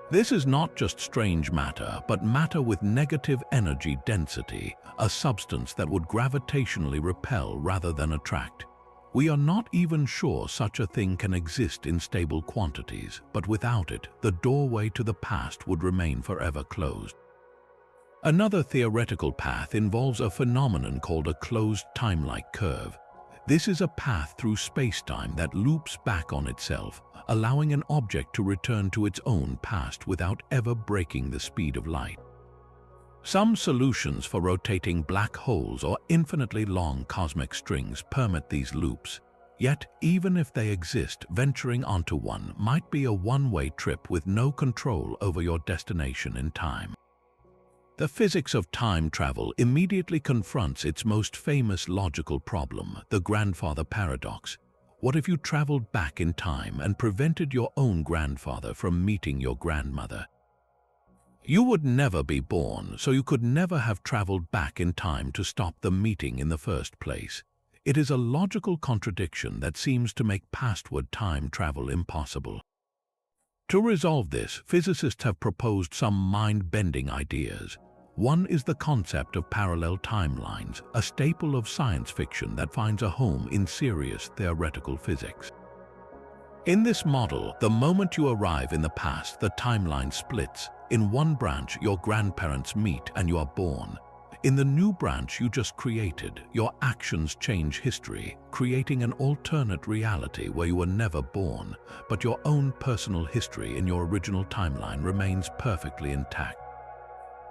This is not just strange matter, but matter with negative energy density, a substance that would gravitationally repel rather than attract. We are not even sure such a thing can exist in stable quantities, but without it, the doorway to the past would remain forever closed. Another theoretical path involves a phenomenon called a closed time-like curve. This is a path through space-time that loops back on itself, allowing an object to return to its own past without ever breaking the speed of light. Some solutions for rotating black holes or infinitely long cosmic strings permit these loops. Yet, even if they exist, venturing onto one might be a one-way trip with no control over your destination in time. The physics of time travel immediately confronts its most famous logical problem, the grandfather paradox. What if you traveled back in time and prevented your own grandfather from meeting your grandmother? You would never be born, so you could never have traveled back in time to stop the meeting in the first place. It is a logical contradiction that seems to make pastward time travel impossible. To resolve this, physicists have proposed some mind-bending ideas. One is the concept of parallel timelines, a staple of science fiction that finds a home in serious theoretical physics. In this model, the moment you arrive in the past, the timeline splits. In one branch, your grandparents meet and you are born. In the new branch you just created, your actions change history, creating an alternate reality where you were never born, but your own personal history in your original timeline remains perfectly intact.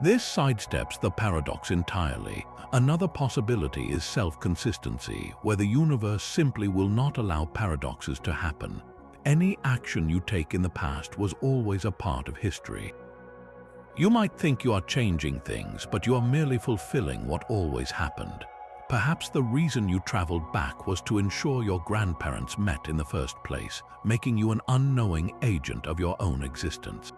This sidesteps the paradox entirely. Another possibility is self-consistency, where the universe simply will not allow paradoxes to happen. any action you take in the past was always a part of history. You might think you are changing things, but you are merely fulfilling what always happened. Perhaps the reason you traveled back was to ensure your grandparents met in the first place, making you an unknowing agent of your own existence.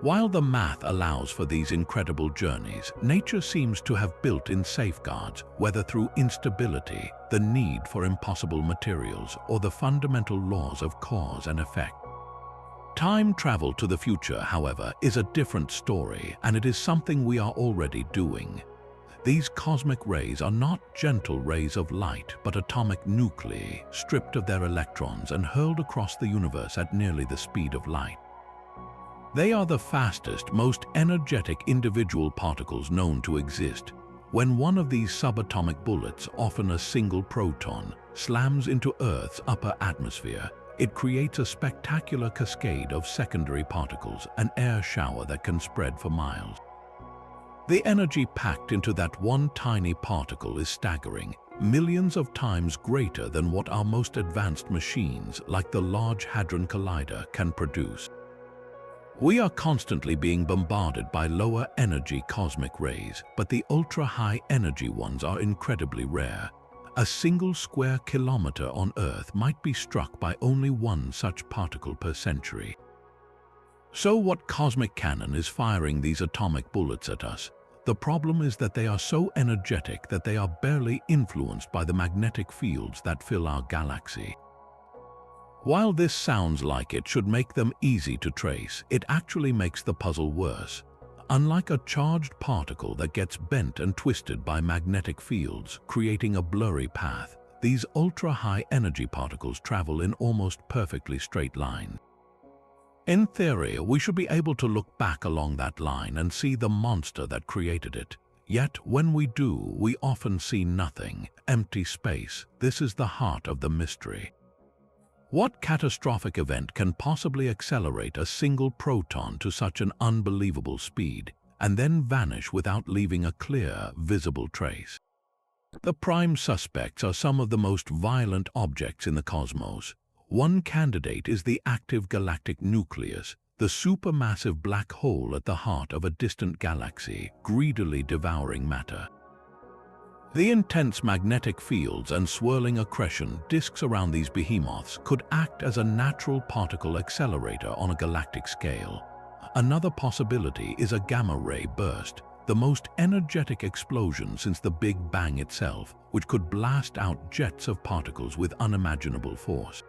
While the math allows for these incredible journeys, nature seems to have built in safeguards, whether through instability, the need for impossible materials, or the fundamental laws of cause and effect. Time travel to the future, however, is a different story, and it is something we are already doing. These cosmic rays are not gentle rays of light, but atomic nuclei, stripped of their electrons and hurled across the universe at nearly the speed of light. They are the fastest, most energetic individual particles known to exist. When one of these subatomic bullets, often a single proton, slams into Earth's upper atmosphere, it creates a spectacular cascade of secondary particles, an air shower that can spread for miles. The energy packed into that one tiny particle is staggering, millions of times greater than what our most advanced machines, like the Large Hadron Collider, can produce. We are constantly being bombarded by lower energy cosmic rays, but the ultra-high energy ones are incredibly rare. A single square kilometer on Earth might be struck by only one such particle per century. So what cosmic cannon is firing these atomic bullets at us? The problem is that they are so energetic that they are barely influenced by the magnetic fields that fill our galaxy. While this sounds like it should make them easy to trace, it actually makes the puzzle worse. Unlike a charged particle that gets bent and twisted by magnetic fields, creating a blurry path, these ultra-high energy particles travel in almost perfectly straight lines. In theory, we should be able to look back along that line and see the monster that created it. Yet, when we do, we often see nothing, empty space. This is the heart of the mystery. What catastrophic event can possibly accelerate a single proton to such an unbelievable speed, and then vanish without leaving a clear, visible trace? The prime suspects are some of the most violent objects in the cosmos. One candidate is the active galactic nucleus, the supermassive black hole at the heart of a distant galaxy, greedily devouring matter. The intense magnetic fields and swirling accretion disks around these behemoths could act as a natural particle accelerator on a galactic scale. Another possibility is a gamma-ray burst, the most energetic explosion since the Big Bang itself, which could blast out jets of particles with unimaginable force.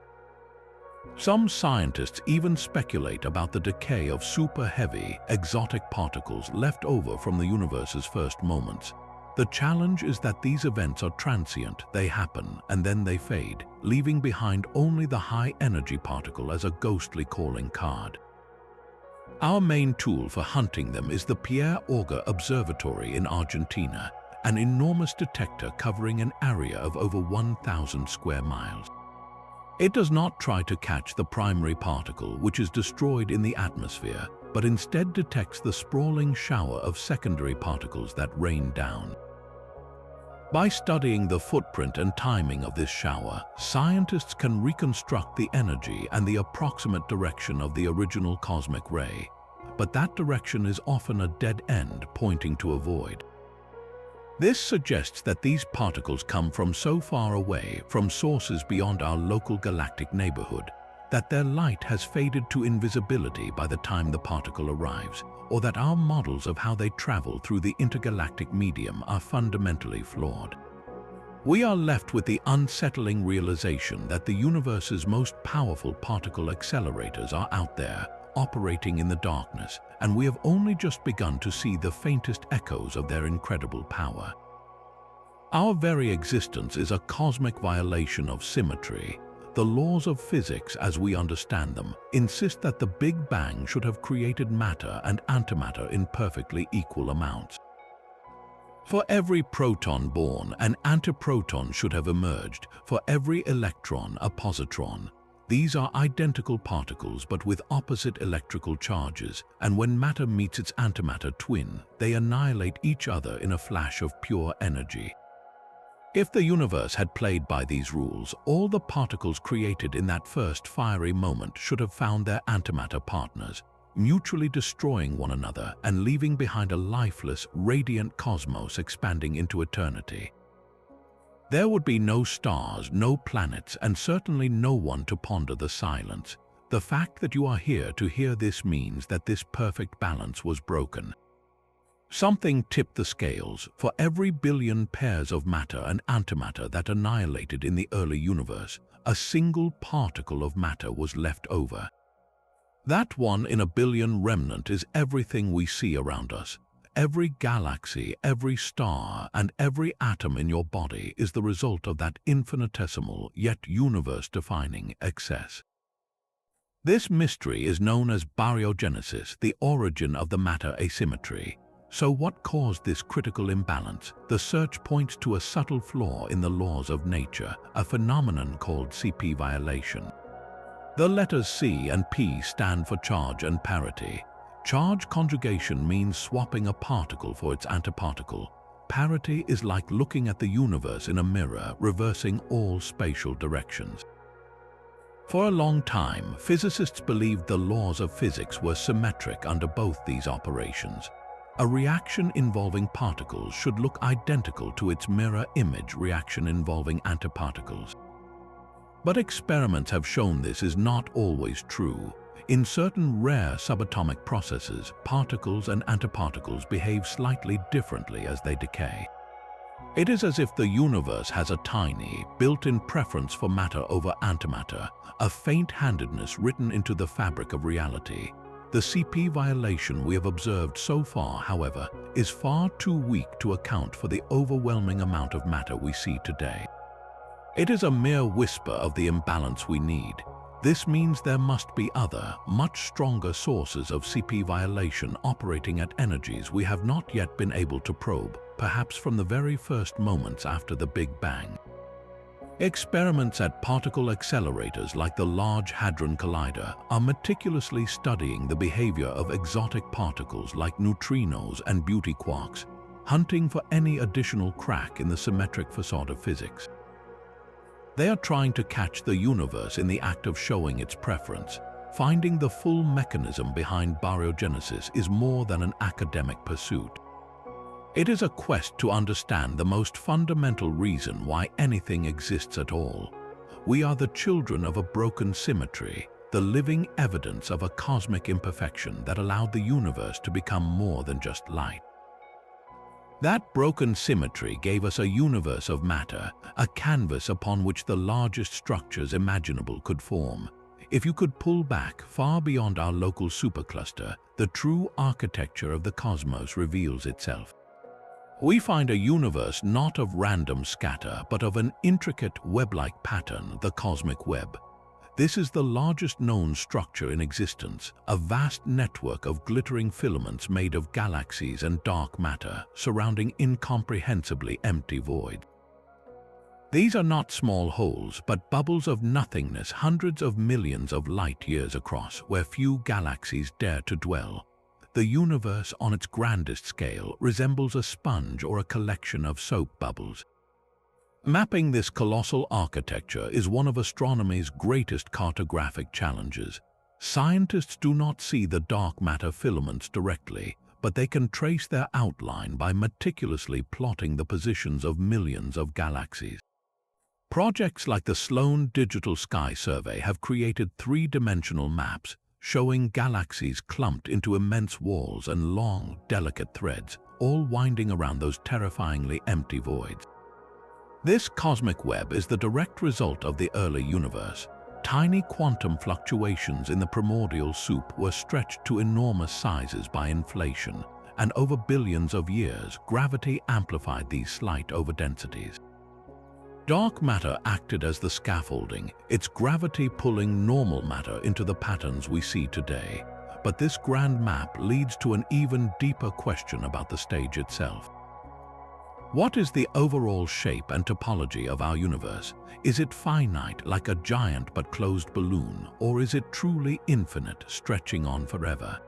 Some scientists even speculate about the decay of super-heavy, exotic particles left over from the universe's first moments. The challenge is that these events are transient, they happen, and then they fade, leaving behind only the high-energy particle as a ghostly calling card. Our main tool for hunting them is the Pierre Auger Observatory in Argentina, an enormous detector covering an area of over 1,000 square miles. It does not try to catch the primary particle, which is destroyed in the atmosphere, but instead detects the sprawling shower of secondary particles that rain down. By studying the footprint and timing of this shower, scientists can reconstruct the energy and the approximate direction of the original cosmic ray, but that direction is often a dead end pointing to a void. This suggests that these particles come from so far away, from sources beyond our local galactic neighborhood, that their light has faded to invisibility by the time the particle arrives, or that our models of how they travel through the intergalactic medium are fundamentally flawed. We are left with the unsettling realization that the universe's most powerful particle accelerators are out there, operating in the darkness, and we have only just begun to see the faintest echoes of their incredible power. Our very existence is a cosmic violation of symmetry. The laws of physics, as we understand them, insist that the Big Bang should have created matter and antimatter in perfectly equal amounts. For every proton born, an antiproton should have emerged. For every electron, a positron. These are identical particles but with opposite electrical charges, and when matter meets its antimatter twin, they annihilate each other in a flash of pure energy. If the universe had played by these rules, all the particles created in that first fiery moment should have found their antimatter partners, mutually destroying one another and leaving behind a lifeless, radiant cosmos expanding into eternity. There would be no stars, no planets, and certainly no one to ponder the silence. The fact that you are here to hear this means that this perfect balance was broken. Something tipped the scales. For every billion pairs of matter and antimatter that annihilated in the early universe, a single particle of matter was left over. That one in a billion remnant is everything we see around us. Every galaxy, every star, and every atom in your body is the result of that infinitesimal yet universe-defining excess. This mystery is known as baryogenesis, the origin of the matter asymmetry. So what caused this critical imbalance? The search points to a subtle flaw in the laws of nature, a phenomenon called CP violation. The letters C and P stand for charge and parity. Charge conjugation means swapping a particle for its antiparticle. Parity is like looking at the universe in a mirror, reversing all spatial directions. For a long time, physicists believed the laws of physics were symmetric under both these operations. A reaction involving particles should look identical to its mirror image reaction involving antiparticles. But experiments have shown this is not always true. In certain rare subatomic processes, particles and antiparticles behave slightly differently as they decay. It is as if the universe has a tiny, built-in preference for matter over antimatter, a faint-handedness written into the fabric of reality. The CP violation we have observed so far, however, is far too weak to account for the overwhelming amount of matter we see today. It is a mere whisper of the imbalance we need. This means there must be other, much stronger sources of CP violation operating at energies we have not yet been able to probe, perhaps from the very first moments after the Big Bang. Experiments at particle accelerators like the Large Hadron Collider are meticulously studying the behavior of exotic particles like neutrinos and beauty quarks, hunting for any additional crack in the symmetric facade of physics. They are trying to catch the universe in the act of showing its preference. Finding the full mechanism behind baryogenesis is more than an academic pursuit. It is a quest to understand the most fundamental reason why anything exists at all. We are the children of a broken symmetry, the living evidence of a cosmic imperfection that allowed the universe to become more than just light. That broken symmetry gave us a universe of matter, a canvas upon which the largest structures imaginable could form. If you could pull back far beyond our local supercluster, the true architecture of the cosmos reveals itself. We find a universe not of random scatter, but of an intricate web-like pattern, the cosmic web. This is the largest known structure in existence, a vast network of glittering filaments made of galaxies and dark matter, surrounding incomprehensibly empty void. These are not small holes, but bubbles of nothingness hundreds of millions of light years across, where few galaxies dare to dwell. The universe on its grandest scale resembles a sponge or a collection of soap bubbles. Mapping this colossal architecture is one of astronomy's greatest cartographic challenges. Scientists do not see the dark matter filaments directly, but they can trace their outline by meticulously plotting the positions of millions of galaxies. Projects like the Sloan Digital Sky Survey have created three-dimensional maps showing galaxies clumped into immense walls and long, delicate threads, all winding around those terrifyingly empty voids. This cosmic web is the direct result of the early universe. Tiny quantum fluctuations in the primordial soup were stretched to enormous sizes by inflation, and over billions of years, gravity amplified these slight overdensities. Dark matter acted as the scaffolding, its gravity pulling normal matter into the patterns we see today. But this grand map leads to an even deeper question about the stage itself. What is the overall shape and topology of our universe? Is it finite, like a giant but closed balloon, or is it truly infinite, stretching on forever?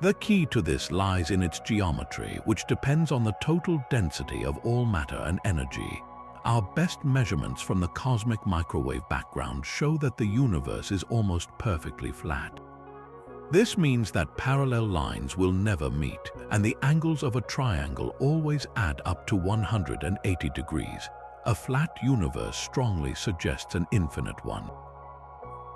The key to this lies in its geometry, which depends on the total density of all matter and energy. Our best measurements from the cosmic microwave background show that the universe is almost perfectly flat. This means that parallel lines will never meet, and the angles of a triangle always add up to 180 degrees. A flat universe strongly suggests an infinite one.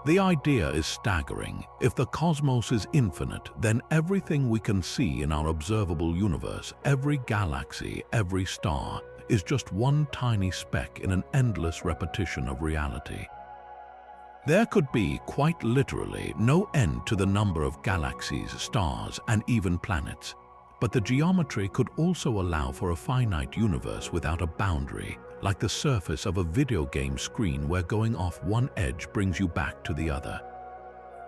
The idea is staggering. If the cosmos is infinite, then everything we can see in our observable universe, every galaxy, every star, is just one tiny speck in an endless repetition of reality. There could be, quite literally, no end to the number of galaxies, stars, and even planets. But the geometry could also allow for a finite universe without a boundary, like the surface of a video game screen where going off one edge brings you back to the other.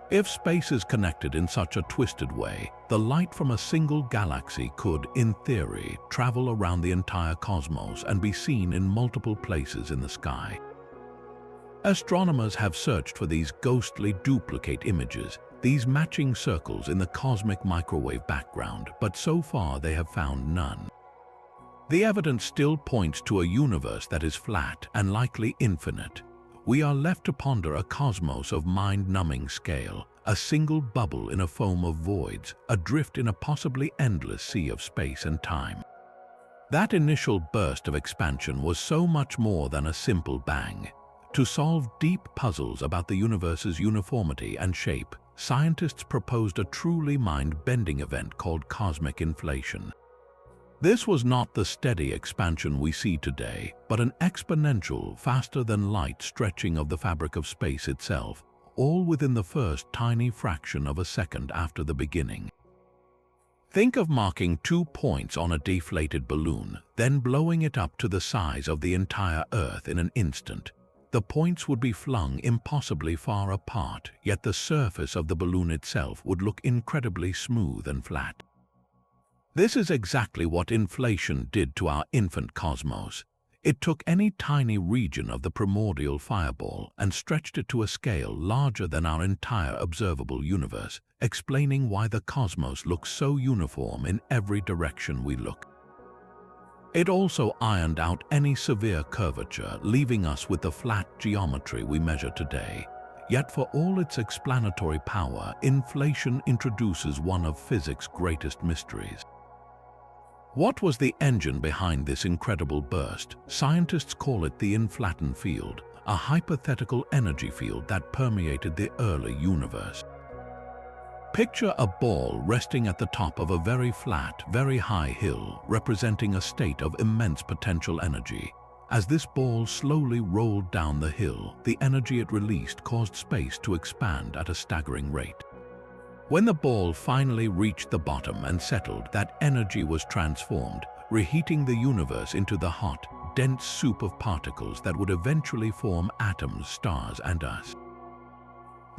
If space is connected in such a twisted way, the light from a single galaxy could, in theory, travel around the entire cosmos and be seen in multiple places in the sky. Astronomers have searched for these ghostly duplicate images, these matching circles in the cosmic microwave background, but so far they have found none. The evidence still points to a universe that is flat and likely infinite. We are left to ponder a cosmos of mind-numbing scale, a single bubble in a foam of voids, adrift in a possibly endless sea of space and time. That initial burst of expansion was so much more than a simple bang. To solve deep puzzles about the universe's uniformity and shape, scientists proposed a truly mind-bending event called cosmic inflation. This was not the steady expansion we see today, but an exponential, faster-than-light stretching of the fabric of space itself, all within the first tiny fraction of a second after the beginning. Think of marking 2 points on a deflated balloon, then blowing it up to the size of the entire Earth in an instant. The points would be flung impossibly far apart, yet the surface of the balloon itself would look incredibly smooth and flat. This is exactly what inflation did to our infant cosmos. It took any tiny region of the primordial fireball and stretched it to a scale larger than our entire observable universe, explaining why the cosmos looks so uniform in every direction we look. It also ironed out any severe curvature, leaving us with the flat geometry we measure today. Yet for all its explanatory power, inflation introduces one of physics' greatest mysteries. What was the engine behind this incredible burst? Scientists call it the inflaton field, a hypothetical energy field that permeated the early universe. Picture a ball resting at the top of a very flat, very high hill, representing a state of immense potential energy. As this ball slowly rolled down the hill, the energy it released caused space to expand at a staggering rate. When the ball finally reached the bottom and settled, that energy was transformed, reheating the universe into the hot, dense soup of particles that would eventually form atoms, stars, and us.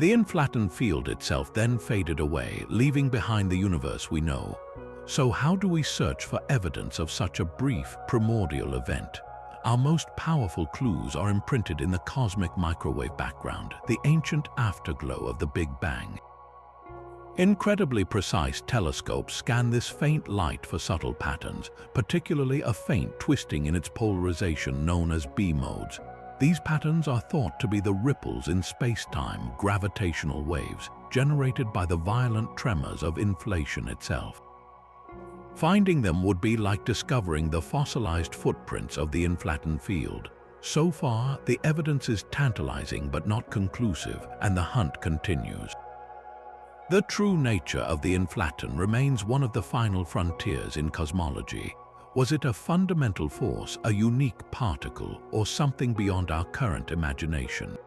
The inflaton field itself then faded away, leaving behind the universe we know. So how do we search for evidence of such a brief, primordial event? Our most powerful clues are imprinted in the cosmic microwave background, the ancient afterglow of the Big Bang. Incredibly precise telescopes scan this faint light for subtle patterns, particularly a faint twisting in its polarization known as B modes. These patterns are thought to be the ripples in space-time, gravitational waves, generated by the violent tremors of inflation itself. Finding them would be like discovering the fossilized footprints of the inflaton field. So far, the evidence is tantalizing but not conclusive, and the hunt continues. The true nature of the inflaton remains one of the final frontiers in cosmology. Was it a fundamental force, a unique particle, or something beyond our current imagination?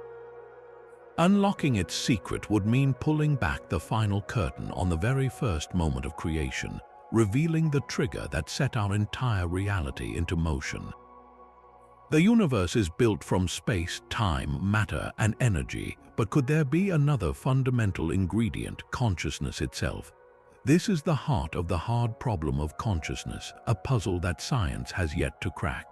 Unlocking its secret would mean pulling back the final curtain on the very first moment of creation, revealing the trigger that set our entire reality into motion. The universe is built from space, time, matter, and energy, but could there be another fundamental ingredient, consciousness itself? This is the heart of the hard problem of consciousness, a puzzle that science has yet to crack.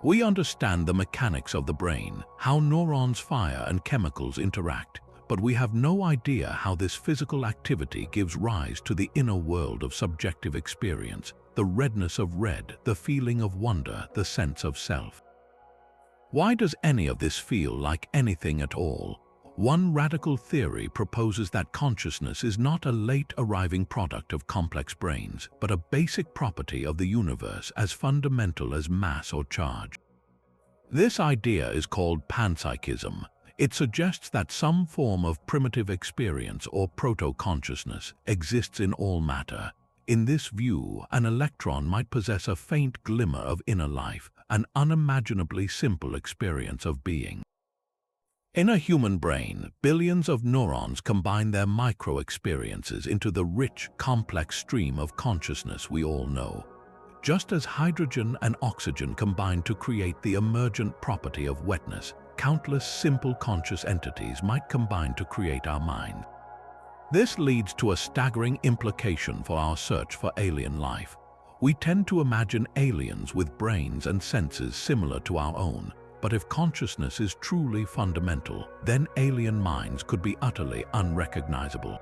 We understand the mechanics of the brain, how neurons fire and chemicals interact, but we have no idea how this physical activity gives rise to the inner world of subjective experience, the redness of red, the feeling of wonder, the sense of self. Why does any of this feel like anything at all? One radical theory proposes that consciousness is not a late-arriving product of complex brains, but a basic property of the universe as fundamental as mass or charge. This idea is called panpsychism. It suggests that some form of primitive experience or proto-consciousness exists in all matter. In this view, an electron might possess a faint glimmer of inner life, an unimaginably simple experience of being. In a human brain, billions of neurons combine their micro-experiences into the rich, complex stream of consciousness we all know. Just as hydrogen and oxygen combine to create the emergent property of wetness, countless simple conscious entities might combine to create our mind. This leads to a staggering implication for our search for alien life. We tend to imagine aliens with brains and senses similar to our own, but if consciousness is truly fundamental, then alien minds could be utterly unrecognizable.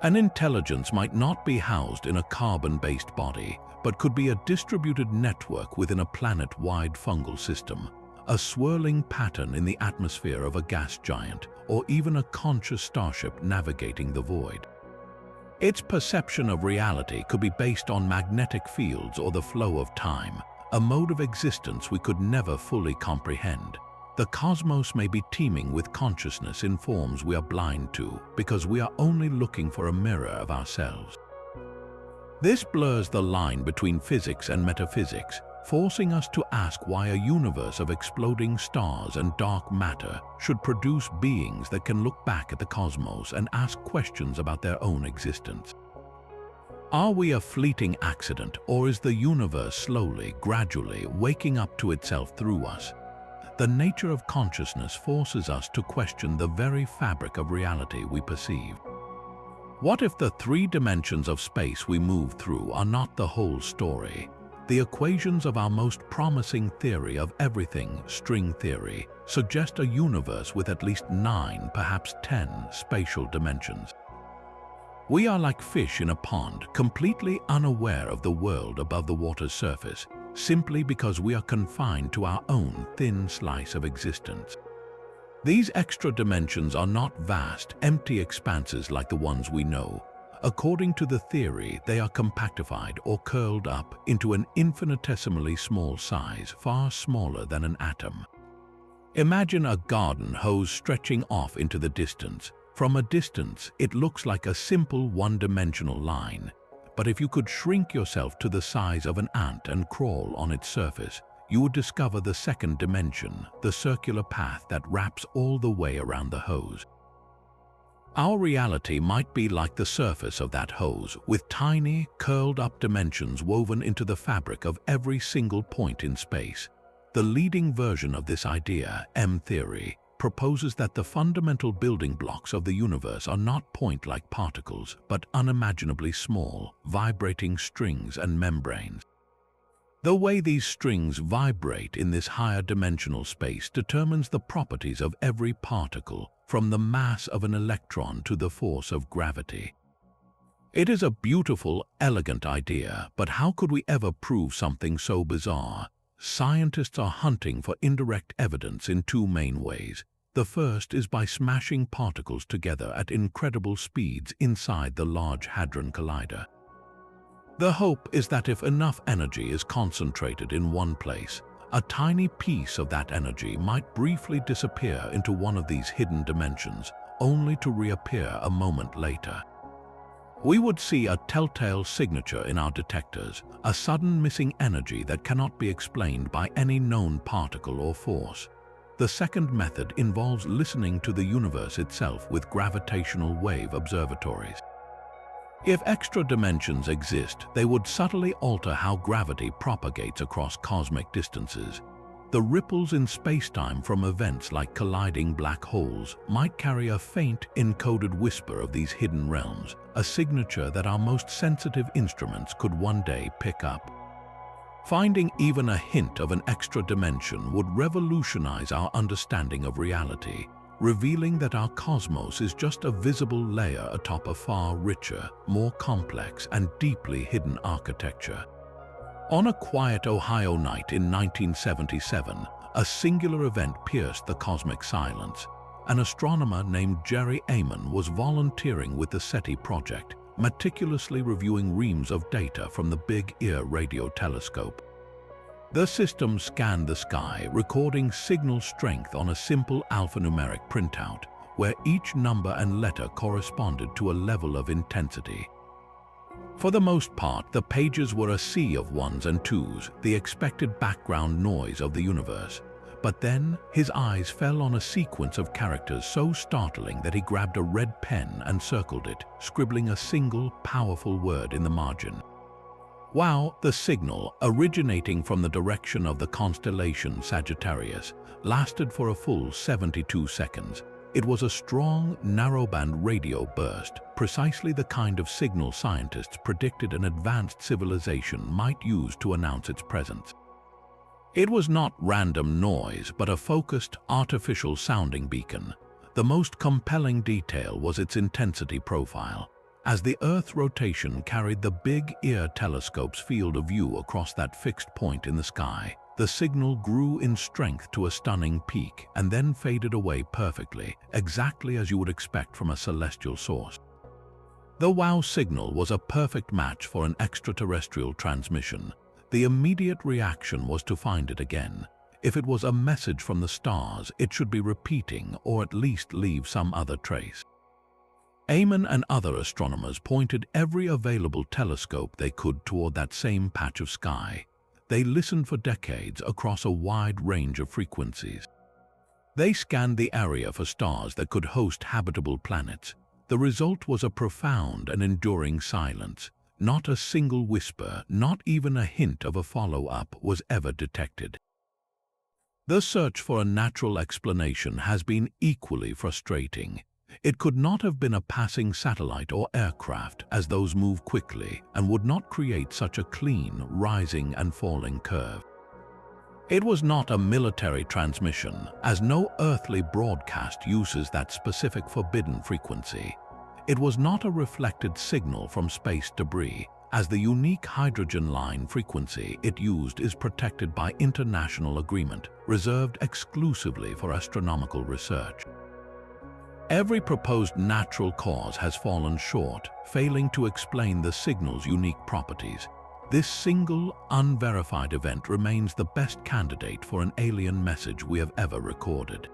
An intelligence might not be housed in a carbon-based body, but could be a distributed network within a planet-wide fungal system, a swirling pattern in the atmosphere of a gas giant, or even a conscious starship navigating the void. Its perception of reality could be based on magnetic fields or the flow of time, a mode of existence we could never fully comprehend. The cosmos may be teeming with consciousness in forms we are blind to, because we are only looking for a mirror of ourselves. This blurs the line between physics and metaphysics, forcing us to ask why a universe of exploding stars and dark matter should produce beings that can look back at the cosmos and ask questions about their own existence. Are we a fleeting accident, or is the universe slowly, gradually waking up to itself through us? The nature of consciousness forces us to question the very fabric of reality we perceive. What if the three dimensions of space we move through are not the whole story? The equations of our most promising theory of everything, string theory, suggest a universe with at least 9, perhaps 10 spatial dimensions. We are like fish in a pond, completely unaware of the world above the water's surface, simply because we are confined to our own thin slice of existence. These extra dimensions are not vast, empty expanses like the ones we know. According to the theory, they are compactified or curled up into an infinitesimally small size, far smaller than an atom. Imagine a garden hose stretching off into the distance. From a distance, it looks like a simple one-dimensional line. But if you could shrink yourself to the size of an ant and crawl on its surface, you would discover the second dimension, the circular path that wraps all the way around the hose. Our reality might be like the surface of that hose, with tiny, curled-up dimensions woven into the fabric of every single point in space. The leading version of this idea, M-theory, proposes that the fundamental building blocks of the universe are not point-like particles, but unimaginably small, vibrating strings and membranes. The way these strings vibrate in this higher dimensional space determines the properties of every particle, from the mass of an electron to the force of gravity. It is a beautiful, elegant idea, but how could we ever prove something so bizarre? Scientists are hunting for indirect evidence in two main ways. The first is by smashing particles together at incredible speeds inside the Large Hadron Collider. The hope is that if enough energy is concentrated in one place, a tiny piece of that energy might briefly disappear into one of these hidden dimensions, only to reappear a moment later. We would see a telltale signature in our detectors, a sudden missing energy that cannot be explained by any known particle or force. The second method involves listening to the universe itself with gravitational wave observatories. If extra dimensions exist, they would subtly alter how gravity propagates across cosmic distances. The ripples in spacetime from events like colliding black holes might carry a faint, encoded whisper of these hidden realms, a signature that our most sensitive instruments could one day pick up. Finding even a hint of an extra dimension would revolutionize our understanding of reality. revealing that our cosmos is just a visible layer atop a far richer, more complex and deeply hidden architecture. On a quiet Ohio night in 1977, a singular event pierced the cosmic silence. An astronomer named Jerry Amon was volunteering with the SETI project, meticulously reviewing reams of data from the Big Ear radio telescope. The system scanned the sky, recording signal strength on a simple alphanumeric printout, where each number and letter corresponded to a level of intensity. For the most part, the pages were a sea of ones and twos, the expected background noise of the universe. But then, his eyes fell on a sequence of characters so startling that he grabbed a red pen and circled it, scribbling a single, powerful word in the margin. Wow, the signal, originating from the direction of the constellation Sagittarius, lasted for a full 72 seconds. It was a strong, narrowband radio burst, precisely the kind of signal scientists predicted an advanced civilization might use to announce its presence. It was not random noise, but a focused, artificial sounding beacon. The most compelling detail was its intensity profile. As the Earth's rotation carried the Big Ear telescope's field of view across that fixed point in the sky, the signal grew in strength to a stunning peak and then faded away perfectly, exactly as you would expect from a celestial source. The WOW signal was a perfect match for an extraterrestrial transmission. The immediate reaction was to find it again. If it was a message from the stars, it should be repeating or at least leave some other trace. Amon and other astronomers pointed every available telescope they could toward that same patch of sky. They listened for decades across a wide range of frequencies. They scanned the area for stars that could host habitable planets. The result was a profound and enduring silence. Not a single whisper, not even a hint of a follow-up was ever detected. The search for a natural explanation has been equally frustrating. It could not have been a passing satellite or aircraft, as those move quickly and would not create such a clean, rising and falling curve. It was not a military transmission, as no earthly broadcast uses that specific forbidden frequency. It was not a reflected signal from space debris, as the unique hydrogen line frequency it used is protected by international agreement, reserved exclusively for astronomical research. Every proposed natural cause has fallen short, failing to explain the signal's unique properties. This single, unverified event remains the best candidate for an alien message we have ever recorded.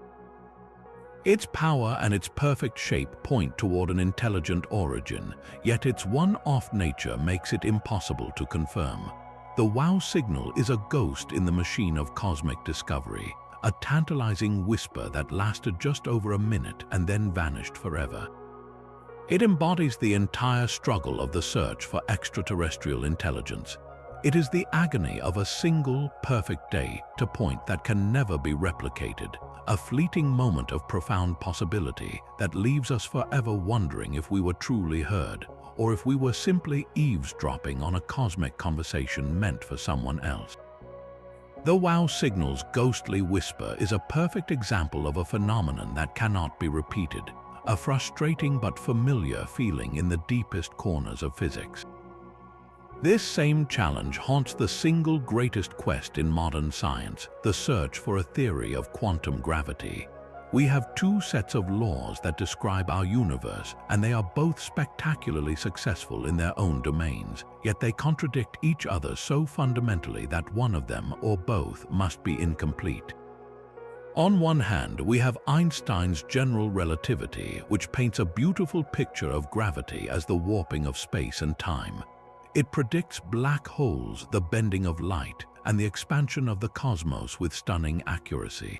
Its power and its perfect shape point toward an intelligent origin, yet its one-off nature makes it impossible to confirm. The WOW signal is a ghost in the machine of cosmic discovery, a tantalizing whisper that lasted just over a minute and then vanished forever. It embodies the entire struggle of the search for extraterrestrial intelligence. It is the agony of a single, perfect day to point that can never be replicated, a fleeting moment of profound possibility that leaves us forever wondering if we were truly heard, or if we were simply eavesdropping on a cosmic conversation meant for someone else. The WOW signal's ghostly whisper is a perfect example of a phenomenon that cannot be repeated, a frustrating but familiar feeling in the deepest corners of physics. This same challenge haunts the single greatest quest in modern science, the search for a theory of quantum gravity. We have two sets of laws that describe our universe, and they are both spectacularly successful in their own domains, yet they contradict each other so fundamentally that one of them, or both, must be incomplete. On one hand, we have Einstein's general relativity, which paints a beautiful picture of gravity as the warping of space and time. It predicts black holes, the bending of light, and the expansion of the cosmos with stunning accuracy.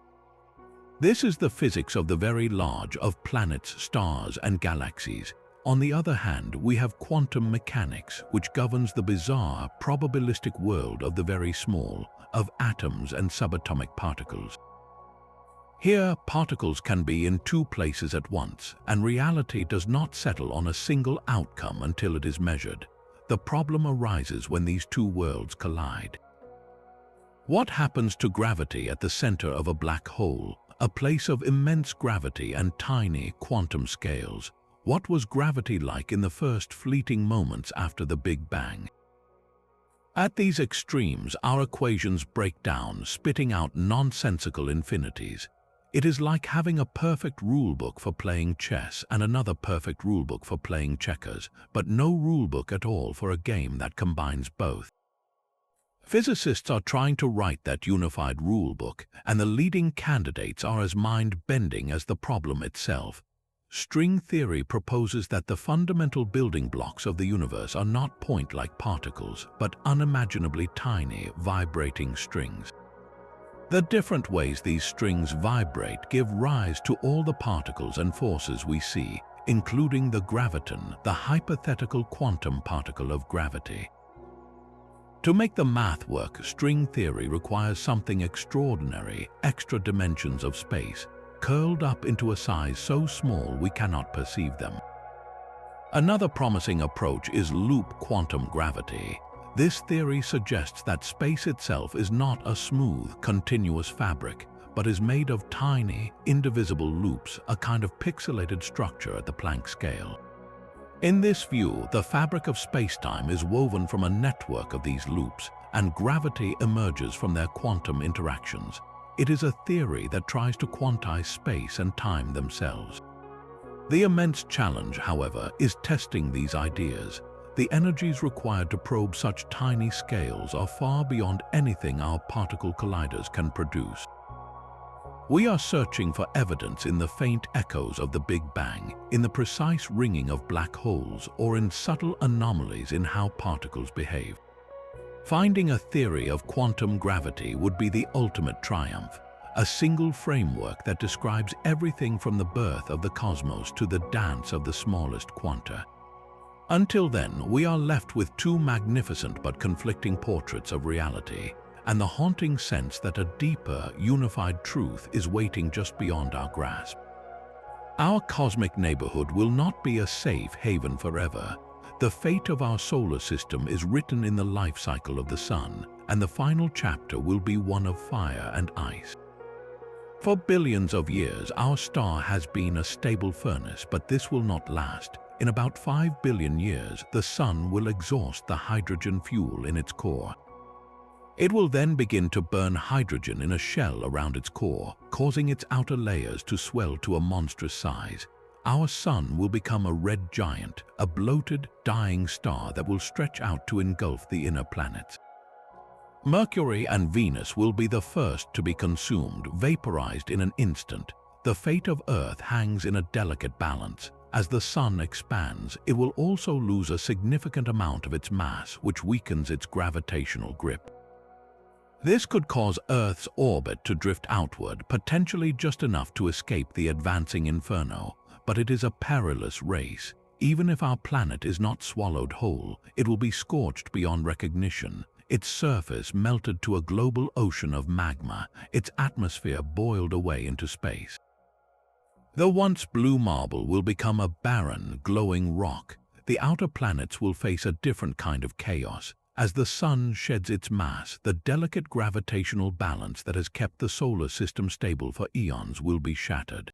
This is the physics of the very large, of planets, stars, and galaxies. On the other hand, we have quantum mechanics, which governs the bizarre, probabilistic world of the very small, of atoms and subatomic particles. Here, particles can be in two places at once, and reality does not settle on a single outcome until it is measured. The problem arises when these two worlds collide. What happens to gravity at the center of a black hole, a place of immense gravity and tiny quantum scales. What was gravity like in the first fleeting moments after the Big Bang? At these extremes, our equations break down, spitting out nonsensical infinities. It is like having a perfect rulebook for playing chess and another perfect rulebook for playing checkers, but no rulebook at all for a game that combines both. Physicists are trying to write that unified rulebook, and the leading candidates are as mind-bending as the problem itself. String theory proposes that the fundamental building blocks of the universe are not point-like particles, but unimaginably tiny, vibrating strings. The different ways these strings vibrate give rise to all the particles and forces we see, including the graviton, the hypothetical quantum particle of gravity. To make the math work, string theory requires something extraordinary, extra dimensions of space, curled up into a size so small we cannot perceive them. Another promising approach is loop quantum gravity. This theory suggests that space itself is not a smooth, continuous fabric, but is made of tiny, indivisible loops, a kind of pixelated structure at the Planck scale. In this view, the fabric of spacetime is woven from a network of these loops, and gravity emerges from their quantum interactions. It is a theory that tries to quantize space and time themselves. The immense challenge, however, is testing these ideas. The energies required to probe such tiny scales are far beyond anything our particle colliders can produce. We are searching for evidence in the faint echoes of the Big Bang, in the precise ringing of black holes, or in subtle anomalies in how particles behave. Finding a theory of quantum gravity would be the ultimate triumph, a single framework that describes everything from the birth of the cosmos to the dance of the smallest quanta. Until then, we are left with two magnificent but conflicting portraits of reality, and the haunting sense that a deeper, unified truth is waiting just beyond our grasp. Our cosmic neighborhood will not be a safe haven forever. The fate of our solar system is written in the life cycle of the sun, and the final chapter will be one of fire and ice. For billions of years, our star has been a stable furnace, but this will not last. In about 5 billion years, the sun will exhaust the hydrogen fuel in its core. It will then begin to burn hydrogen in a shell around its core, causing its outer layers to swell to a monstrous size. Our sun will become a red giant, a bloated, dying star that will stretch out to engulf the inner planets. Mercury and Venus will be the first to be consumed, vaporized in an instant. The fate of Earth hangs in a delicate balance. As the sun expands, it will also lose a significant amount of its mass, which weakens its gravitational grip. This could cause Earth's orbit to drift outward, potentially just enough to escape the advancing inferno. But it is a perilous race. Even if our planet is not swallowed whole, it will be scorched beyond recognition, its surface melted to a global ocean of magma, its atmosphere boiled away into space. The once blue marble will become a barren, glowing rock. The outer planets will face a different kind of chaos. As the sun sheds its mass, the delicate gravitational balance that has kept the solar system stable for eons will be shattered.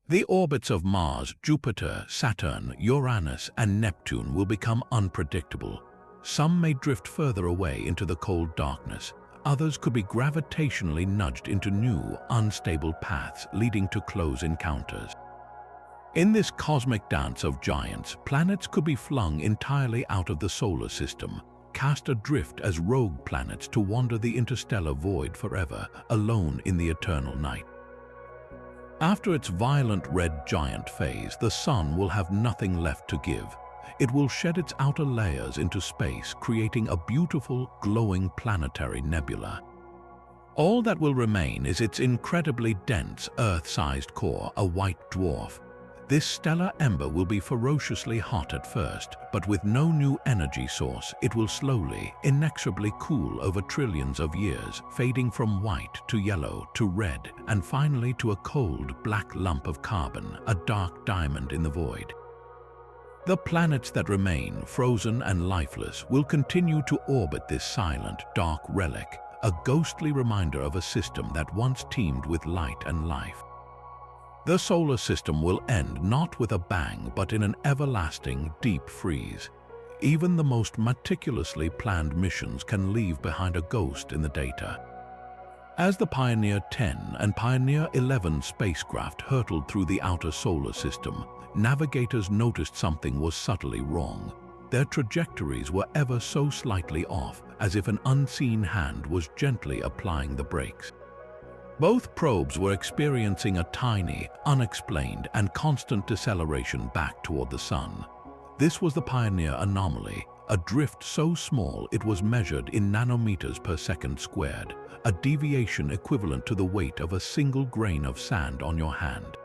The orbits of Mars, Jupiter, Saturn, Uranus, and Neptune will become unpredictable. Some may drift further away into the cold darkness. Others could be gravitationally nudged into new, unstable paths, leading to close encounters. In this cosmic dance of giants, planets could be flung entirely out of the solar system, cast adrift as rogue planets to wander the interstellar void forever, alone in the eternal night. After its violent red giant phase, the sun will have nothing left to give. It will shed its outer layers into space, creating a beautiful, glowing planetary nebula. All that will remain is its incredibly dense, Earth-sized core, a white dwarf. This stellar ember will be ferociously hot at first, but with no new energy source, it will slowly, inexorably cool over trillions of years, fading from white to yellow to red, and finally to a cold, black lump of carbon, a dark diamond in the void. The planets that remain, frozen and lifeless, will continue to orbit this silent, dark relic, a ghostly reminder of a system that once teemed with light and life. The solar system will end not with a bang, but in an everlasting, deep freeze. Even the most meticulously planned missions can leave behind a ghost in the data. As the Pioneer 10 and Pioneer 11 spacecraft hurtled through the outer solar system, navigators noticed something was subtly wrong. Their trajectories were ever so slightly off, as if an unseen hand was gently applying the brakes. Both probes were experiencing a tiny, unexplained, and constant deceleration back toward the Sun. This was the Pioneer anomaly, a drift so small it was measured in nanometers per second squared, a deviation equivalent to the weight of a single grain of sand on your hand.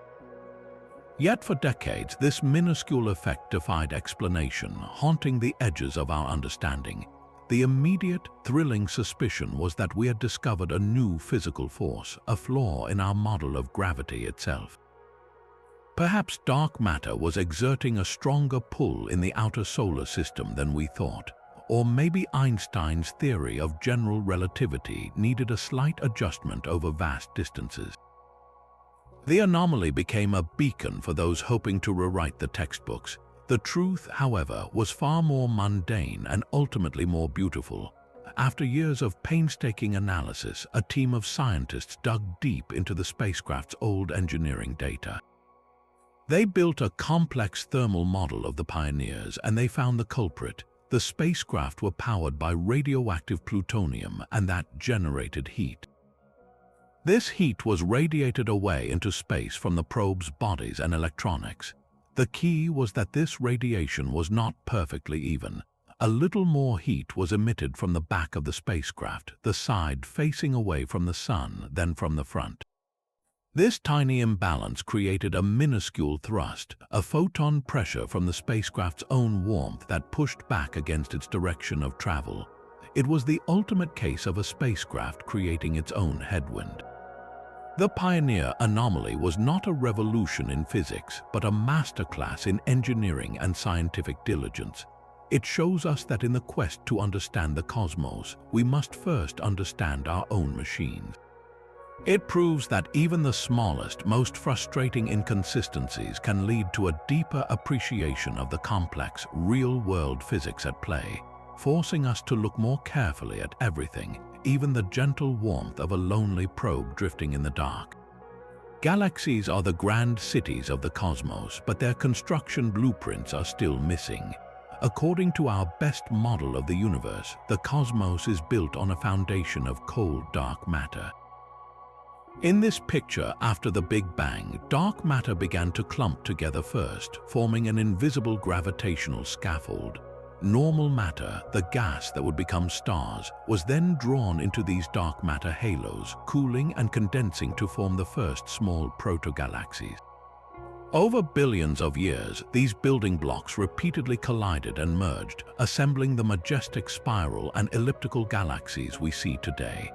Yet for decades, this minuscule effect defied explanation, haunting the edges of our understanding. The immediate, thrilling suspicion was that we had discovered a new physical force, a flaw in our model of gravity itself. Perhaps dark matter was exerting a stronger pull in the outer solar system than we thought, or maybe Einstein's theory of general relativity needed a slight adjustment over vast distances. The anomaly became a beacon for those hoping to rewrite the textbooks. The truth, however, was far more mundane and ultimately more beautiful. After years of painstaking analysis, a team of scientists dug deep into the spacecraft's old engineering data. They built a complex thermal model of the Pioneers, and they found the culprit. The spacecraft were powered by radioactive plutonium, and that generated heat. This heat was radiated away into space from the probe's bodies and electronics. The key was that this radiation was not perfectly even. A little more heat was emitted from the back of the spacecraft, the side facing away from the Sun than from the front. This tiny imbalance created a minuscule thrust, a photon pressure from the spacecraft's own warmth that pushed back against its direction of travel. It was the ultimate case of a spacecraft creating its own headwind. The Pioneer anomaly was not a revolution in physics, but a masterclass in engineering and scientific diligence. It shows us that in the quest to understand the cosmos, we must first understand our own machines. It proves that even the smallest, most frustrating inconsistencies can lead to a deeper appreciation of the complex, real-world physics at play, forcing us to look more carefully at everything, even the gentle warmth of a lonely probe drifting in the dark. Galaxies are the grand cities of the cosmos, but their construction blueprints are still missing. According to our best model of the universe, the cosmos is built on a foundation of cold, dark matter. In this picture, after the Big Bang, dark matter began to clump together first, forming an invisible gravitational scaffold. Normal matter, the gas that would become stars, was then drawn into these dark matter halos, cooling and condensing to form the first small protogalaxies. Over billions of years, these building blocks repeatedly collided and merged, assembling the majestic spiral and elliptical galaxies we see today.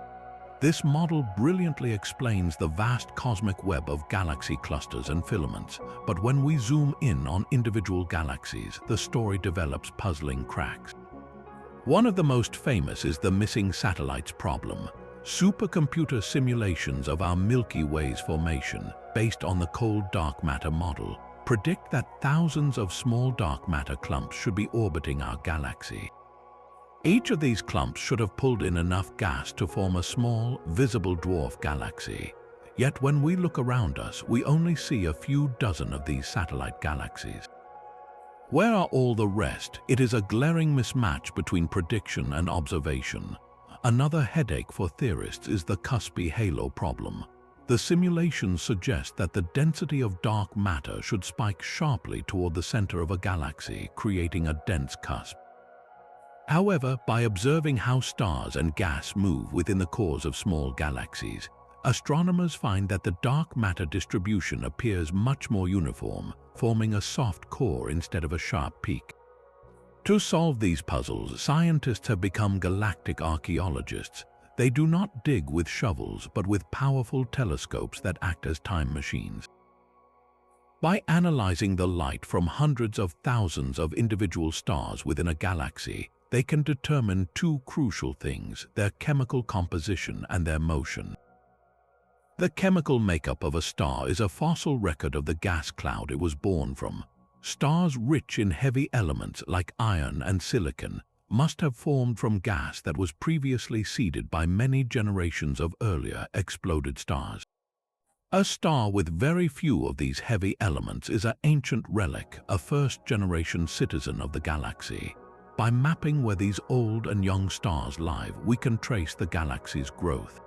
This model brilliantly explains the vast cosmic web of galaxy clusters and filaments, but when we zoom in on individual galaxies, the story develops puzzling cracks. One of the most famous is the missing satellites problem. Supercomputer simulations of our Milky Way's formation, based on the cold dark matter model, predict that thousands of small dark matter clumps should be orbiting our galaxy. Each of these clumps should have pulled in enough gas to form a small, visible dwarf galaxy. Yet when we look around us, we only see a few dozen of these satellite galaxies. Where are all the rest? It is a glaring mismatch between prediction and observation. Another headache for theorists is the cuspy halo problem. The simulations suggest that the density of dark matter should spike sharply toward the center of a galaxy, creating a dense cusp. However, by observing how stars and gas move within the cores of small galaxies, astronomers find that the dark matter distribution appears much more uniform, forming a soft core instead of a sharp peak. To solve these puzzles, scientists have become galactic archaeologists. They do not dig with shovels, but with powerful telescopes that act as time machines. By analyzing the light from hundreds of thousands of individual stars within a galaxy, They can determine two crucial things: their chemical composition and their motion. The chemical makeup of a star is a fossil record of the gas cloud it was born from. Stars rich in heavy elements like iron and silicon must have formed from gas that was previously seeded by many generations of earlier exploded stars. A star with very few of these heavy elements is an ancient relic, a first-generation citizen of the galaxy. By mapping where these old and young stars lie, we can trace the galaxy's growth.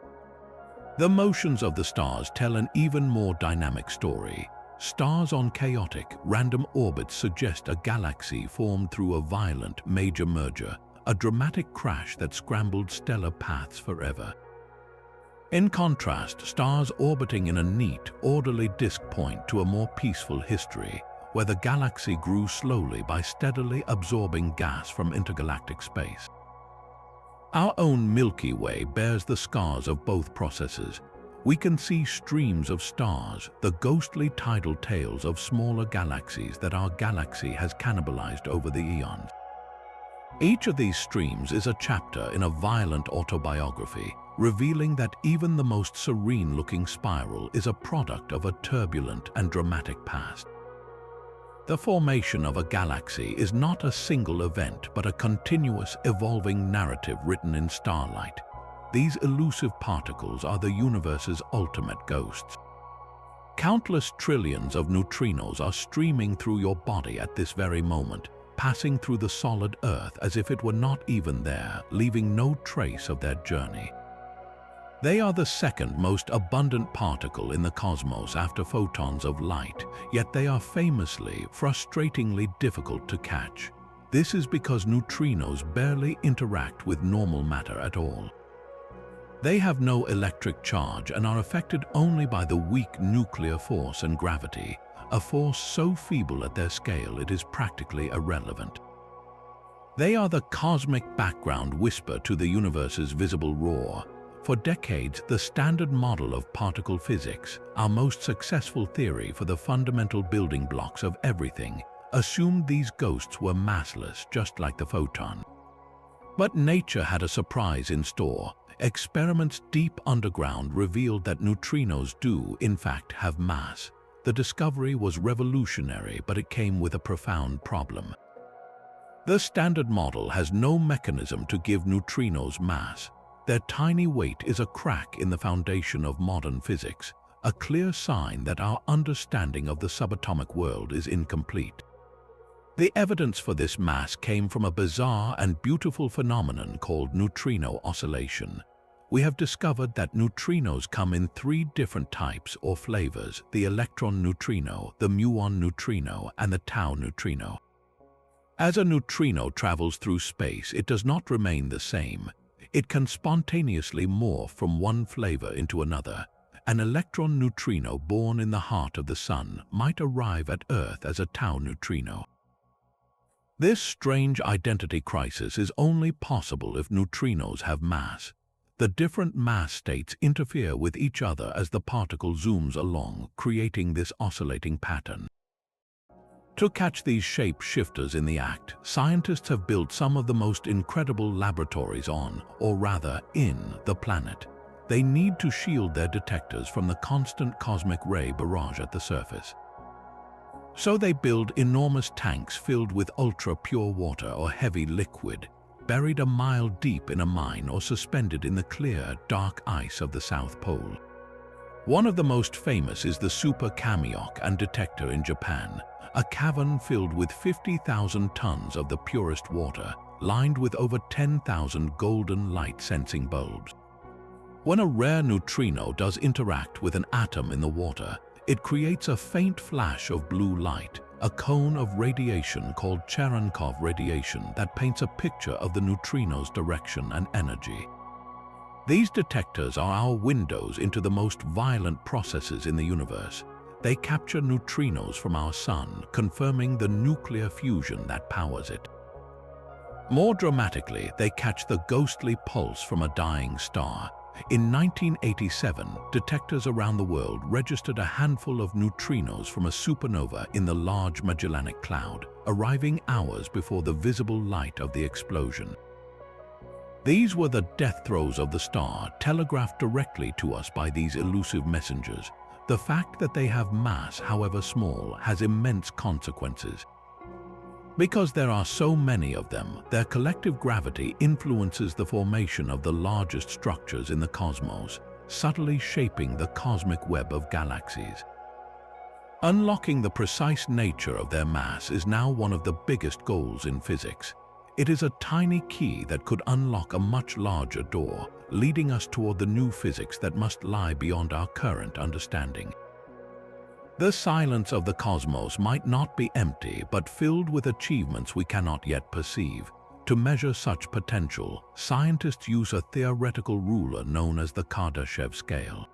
The motions of the stars tell an even more dynamic story. Stars on chaotic, random orbits suggest a galaxy formed through a violent major merger, a dramatic crash that scrambled stellar paths forever. In contrast, stars orbiting in a neat, orderly disk point to a more peaceful history, where the galaxy grew slowly by steadily absorbing gas from intergalactic space. Our own Milky Way bears the scars of both processes. We can see streams of stars, the ghostly tidal tales of smaller galaxies that our galaxy has cannibalized over the eons. Each of these streams is a chapter in a violent autobiography, revealing that even the most serene-looking spiral is a product of a turbulent and dramatic past. The formation of a galaxy is not a single event, but a continuous, evolving narrative written in starlight. These elusive particles are the universe's ultimate ghosts. Countless trillions of neutrinos are streaming through your body at this very moment, passing through the solid Earth as if it were not even there, leaving no trace of their journey. They are the second most abundant particle in the cosmos after photons of light, yet they are famously, frustratingly difficult to catch. This is because neutrinos barely interact with normal matter at all. They have no electric charge and are affected only by the weak nuclear force and gravity, a force so feeble at their scale it is practically irrelevant. They are the cosmic background whisper to the universe's visible roar. For decades, the standard model of particle physics, our most successful theory for the fundamental building blocks of everything, assumed these ghosts were massless, just like the photon. But nature had a surprise in store. Experiments deep underground revealed that neutrinos do, in fact, have mass. The discovery was revolutionary, but it came with a profound problem. The standard model has no mechanism to give neutrinos mass. Their tiny weight is a crack in the foundation of modern physics, a clear sign that our understanding of the subatomic world is incomplete. The evidence for this mass came from a bizarre and beautiful phenomenon called neutrino oscillation. We have discovered that neutrinos come in three different types or flavors: the electron neutrino, the muon neutrino, and the tau neutrino. As a neutrino travels through space, it does not remain the same. It can spontaneously morph from one flavor into another. An electron neutrino born in the heart of the Sun might arrive at Earth as a tau neutrino. This strange identity crisis is only possible if neutrinos have mass. The different mass states interfere with each other as the particle zooms along, creating this oscillating pattern. To catch these shape-shifters in the act, scientists have built some of the most incredible laboratories on, or rather, in, the planet. They need to shield their detectors from the constant cosmic ray barrage at the surface. So they build enormous tanks filled with ultra-pure water or heavy liquid, buried a mile deep in a mine or suspended in the clear, dark ice of the South Pole. One of the most famous is the Super Kamiok detector in Japan, a cavern filled with 50,000 tons of the purest water, lined with over 10,000 golden light-sensing bulbs. When a rare neutrino does interact with an atom in the water, it creates a faint flash of blue light, a cone of radiation called Cherenkov radiation that paints a picture of the neutrino's direction and energy. These detectors are our windows into the most violent processes in the universe. They capture neutrinos from our Sun, confirming the nuclear fusion that powers it. More dramatically, they catch the ghostly pulse from a dying star. In 1987, detectors around the world registered a handful of neutrinos from a supernova in the Large Magellanic Cloud, arriving hours before the visible light of the explosion. These were the death throes of the star, telegraphed directly to us by these elusive messengers. The fact that they have mass, however small, has immense consequences. Because there are so many of them, their collective gravity influences the formation of the largest structures in the cosmos, subtly shaping the cosmic web of galaxies. Unlocking the precise nature of their mass is now one of the biggest goals in physics. It is a tiny key that could unlock a much larger door, leading us toward the new physics that must lie beyond our current understanding. The silence of the cosmos might not be empty, but filled with achievements we cannot yet perceive. To measure such potential, scientists use a theoretical ruler known as the Kardashev scale.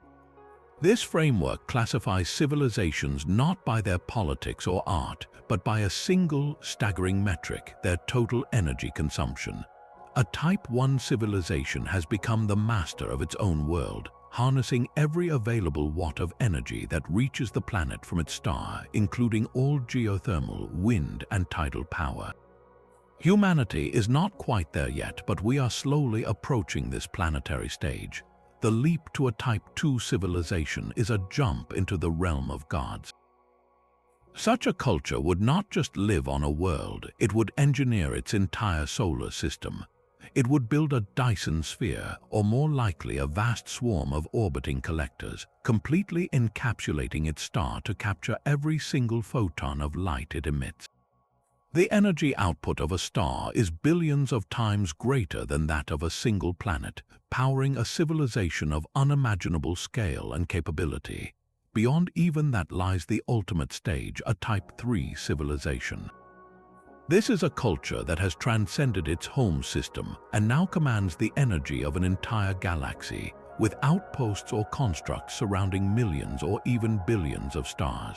This framework classifies civilizations not by their politics or art, but by a single, staggering metric: their total energy consumption. A Type 1 civilization has become the master of its own world, harnessing every available watt of energy that reaches the planet from its star, including all geothermal, wind, and tidal power. Humanity is not quite there yet, but we are slowly approaching this planetary stage. The leap to a Type 2 civilization is a jump into the realm of gods. Such a culture would not just live on a world, it would engineer its entire solar system. It would build a Dyson sphere, or more likely a vast swarm of orbiting collectors, completely encapsulating its star to capture every single photon of light it emits. The energy output of a star is billions of times greater than that of a single planet, powering a civilization of unimaginable scale and capability. Beyond even that lies the ultimate stage, a Type 3 civilization. This is a culture that has transcended its home system and now commands the energy of an entire galaxy, with outposts or constructs surrounding millions or even billions of stars.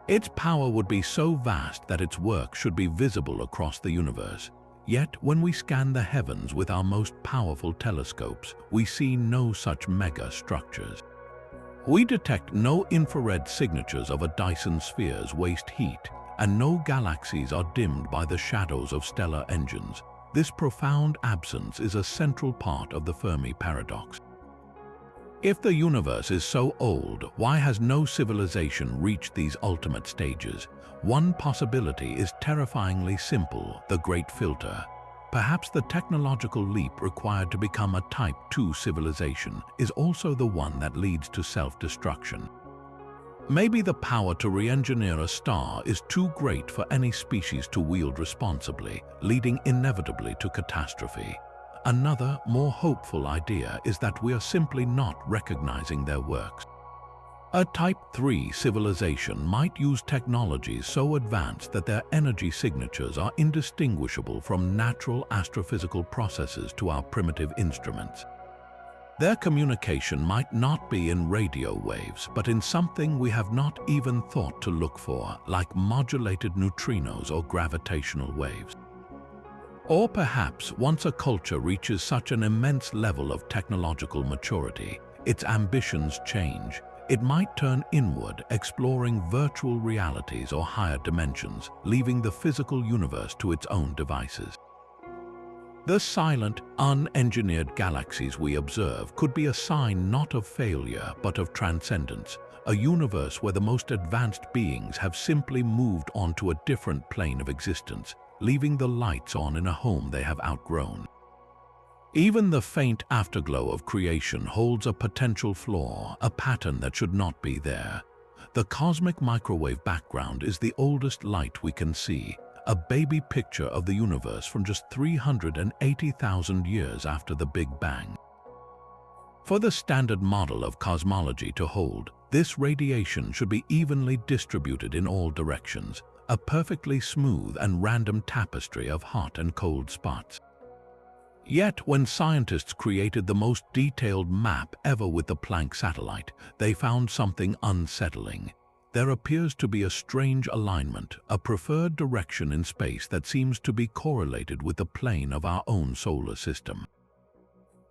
Its power would be so vast that its work should be visible across the universe. Yet, when we scan the heavens with our most powerful telescopes, we see no such mega structures. We detect no infrared signatures of a Dyson sphere's waste heat, and no galaxies are dimmed by the shadows of stellar engines. This profound absence is a central part of the Fermi paradox. If the universe is so old, why has no civilization reached these ultimate stages? One possibility is terrifyingly simple: the Great Filter. Perhaps the technological leap required to become a Type 2 civilization is also the one that leads to self-destruction. Maybe the power to re-engineer a star is too great for any species to wield responsibly, leading inevitably to catastrophe. Another, more hopeful idea is that we are simply not recognizing their works. A Type 3 civilization might use technologies so advanced that their energy signatures are indistinguishable from natural astrophysical processes to our primitive instruments. Their communication might not be in radio waves, but in something we have not even thought to look for, like modulated neutrinos or gravitational waves. Or perhaps once a culture reaches such an immense level of technological maturity, its ambitions change. It might turn inward, exploring virtual realities or higher dimensions, leaving the physical universe to its own devices. The silent, unengineered galaxies we observe could be a sign not of failure but of transcendence, a universe where the most advanced beings have simply moved on to a different plane of existence, leaving the lights on in a home they have outgrown. Even the faint afterglow of creation holds a potential flaw, a pattern that should not be there. The cosmic microwave background is the oldest light we can see, a baby picture of the universe from just 380,000 years after the Big Bang. For the standard model of cosmology to hold, this radiation should be evenly distributed in all directions, a perfectly smooth and random tapestry of hot and cold spots. Yet, when scientists created the most detailed map ever with the Planck satellite, they found something unsettling. There appears to be a strange alignment, a preferred direction in space that seems to be correlated with the plane of our own solar system.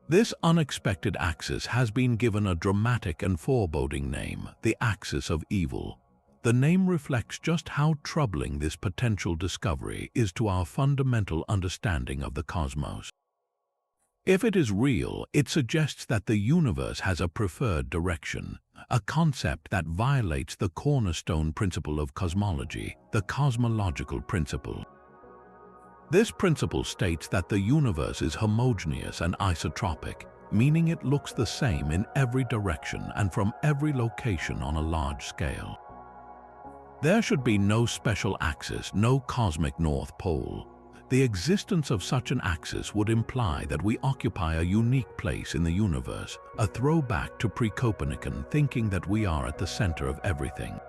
This unexpected axis has been given a dramatic and foreboding name, the axis of evil. The name reflects just how troubling this potential discovery is to our fundamental understanding of the cosmos. If it is real, it suggests that the universe has a preferred direction, a concept that violates the cornerstone principle of cosmology, the cosmological principle. This principle states that the universe is homogeneous and isotropic, meaning it looks the same in every direction and from every location on a large scale. There should be no special axis, no cosmic North Pole. The existence of such an axis would imply that we occupy a unique place in the universe, a throwback to pre-Copernican thinking that we are at the center of everything.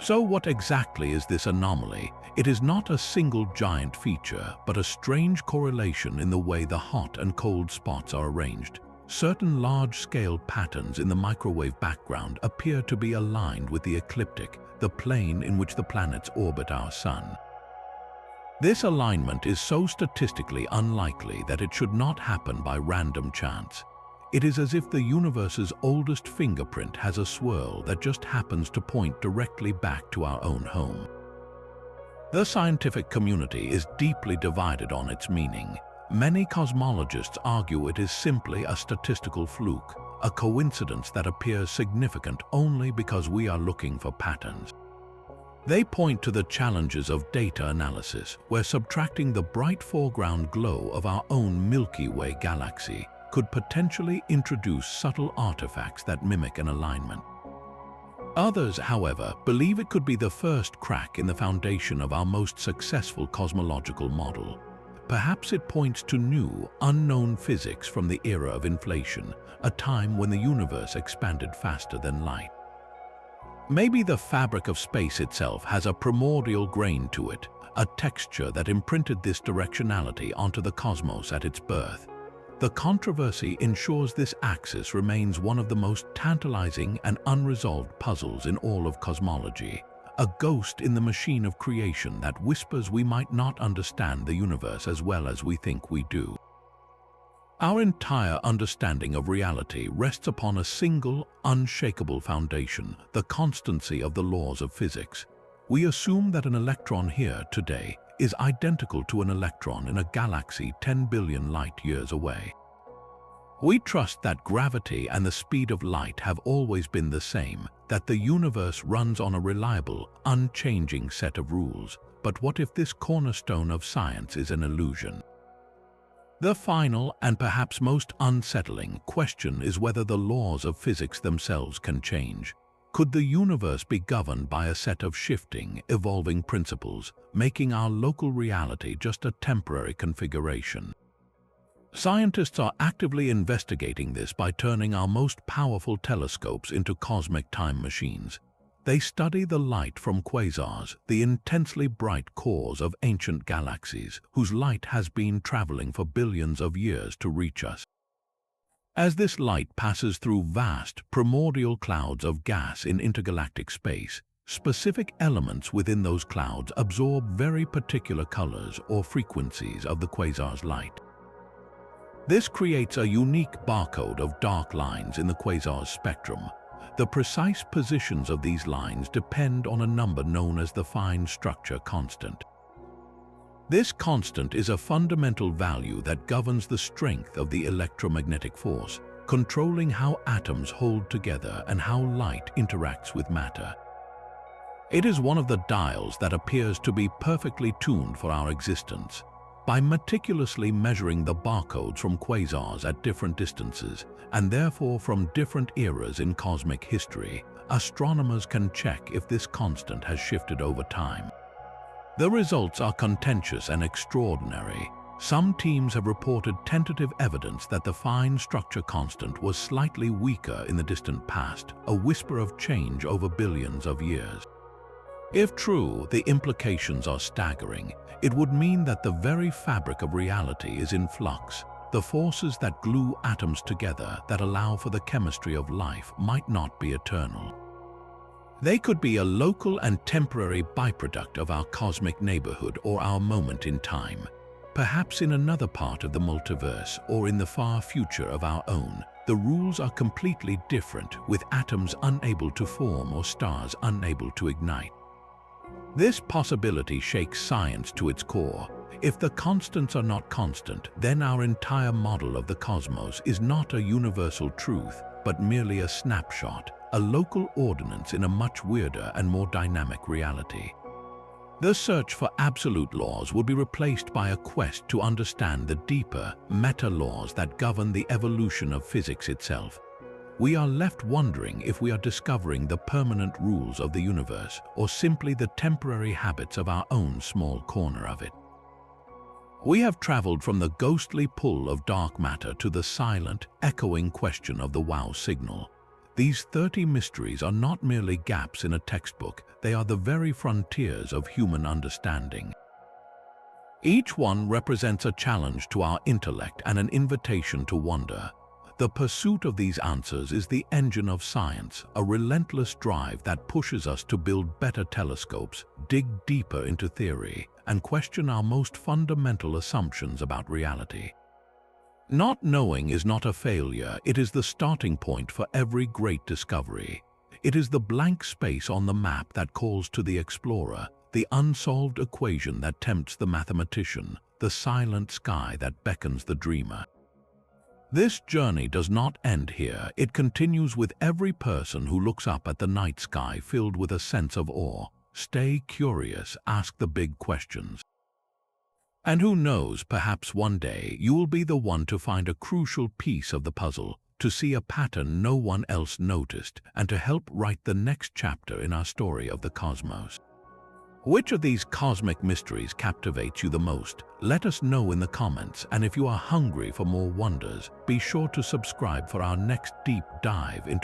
So what exactly is this anomaly? It is not a single giant feature, but a strange correlation in the way the hot and cold spots are arranged. Certain large-scale patterns in the microwave background appear to be aligned with the ecliptic, the plane in which the planets orbit our sun. This alignment is so statistically unlikely that it should not happen by random chance. It is as if the universe's oldest fingerprint has a swirl that just happens to point directly back to our own home. The scientific community is deeply divided on its meaning. Many cosmologists argue it is simply a statistical fluke, a coincidence that appears significant only because we are looking for patterns. They point to the challenges of data analysis, where subtracting the bright foreground glow of our own Milky Way galaxy could potentially introduce subtle artifacts that mimic an alignment. Others, however, believe it could be the first crack in the foundation of our most successful cosmological model. Perhaps it points to new, unknown physics from the era of inflation, a time when the universe expanded faster than light. Maybe the fabric of space itself has a primordial grain to it, a texture that imprinted this directionality onto the cosmos at its birth. The controversy ensures this axis remains one of the most tantalizing and unresolved puzzles in all of cosmology, a ghost in the machine of creation that whispers we might not understand the universe as well as we think we do. Our entire understanding of reality rests upon a single, unshakable foundation, the constancy of the laws of physics. We assume that an electron here today is identical to an electron in a galaxy 10 billion light-years away. We trust that gravity and the speed of light have always been the same, that the universe runs on a reliable, unchanging set of rules. But what if this cornerstone of science is an illusion? The final and perhaps most unsettling question is whether the laws of physics themselves can change. Could the universe be governed by a set of shifting, evolving principles, making our local reality just a temporary configuration? Scientists are actively investigating this by turning our most powerful telescopes into cosmic time machines. They study the light from quasars, the intensely bright cores of ancient galaxies, whose light has been traveling for billions of years to reach us. As this light passes through vast, primordial clouds of gas in intergalactic space, specific elements within those clouds absorb very particular colors or frequencies of the quasar's light. This creates a unique barcode of dark lines in the quasar's spectrum. The precise positions of these lines depend on a number known as the fine structure constant. This constant is a fundamental value that governs the strength of the electromagnetic force, controlling how atoms hold together and how light interacts with matter. It is one of the dials that appears to be perfectly tuned for our existence. By meticulously measuring the barcodes from quasars at different distances, and therefore from different eras in cosmic history, astronomers can check if this constant has shifted over time. The results are contentious and extraordinary. Some teams have reported tentative evidence that the fine structure constant was slightly weaker in the distant past, a whisper of change over billions of years. If true, the implications are staggering. It would mean that the very fabric of reality is in flux. The forces that glue atoms together, that allow for the chemistry of life, might not be eternal. They could be a local and temporary byproduct of our cosmic neighborhood or our moment in time. Perhaps in another part of the multiverse or in the far future of our own, the rules are completely different, with atoms unable to form or stars unable to ignite. This possibility shakes science to its core. If the constants are not constant, then our entire model of the cosmos is not a universal truth, but merely a snapshot, a local ordinance in a much weirder and more dynamic reality. The search for absolute laws would be replaced by a quest to understand the deeper, meta-laws that govern the evolution of physics itself. We are left wondering if we are discovering the permanent rules of the universe or simply the temporary habits of our own small corner of it. We have traveled from the ghostly pull of dark matter to the silent, echoing question of the wow signal. These 30 mysteries are not merely gaps in a textbook, they are the very frontiers of human understanding. Each one represents a challenge to our intellect and an invitation to wonder. The pursuit of these answers is the engine of science, a relentless drive that pushes us to build better telescopes, dig deeper into theory, and question our most fundamental assumptions about reality. Not knowing is not a failure, it is the starting point for every great discovery. It is the blank space on the map that calls to the explorer, the unsolved equation that tempts the mathematician, the silent sky that beckons the dreamer. This journey does not end here, it continues with every person who looks up at the night sky filled with a sense of awe. Stay curious, ask the big questions. And who knows, perhaps one day you will be the one to find a crucial piece of the puzzle, to see a pattern no one else noticed, and to help write the next chapter in our story of the cosmos. Which of these cosmic mysteries captivates you the most? Let us know in the comments, and if you are hungry for more wonders, be sure to subscribe for our next deep dive into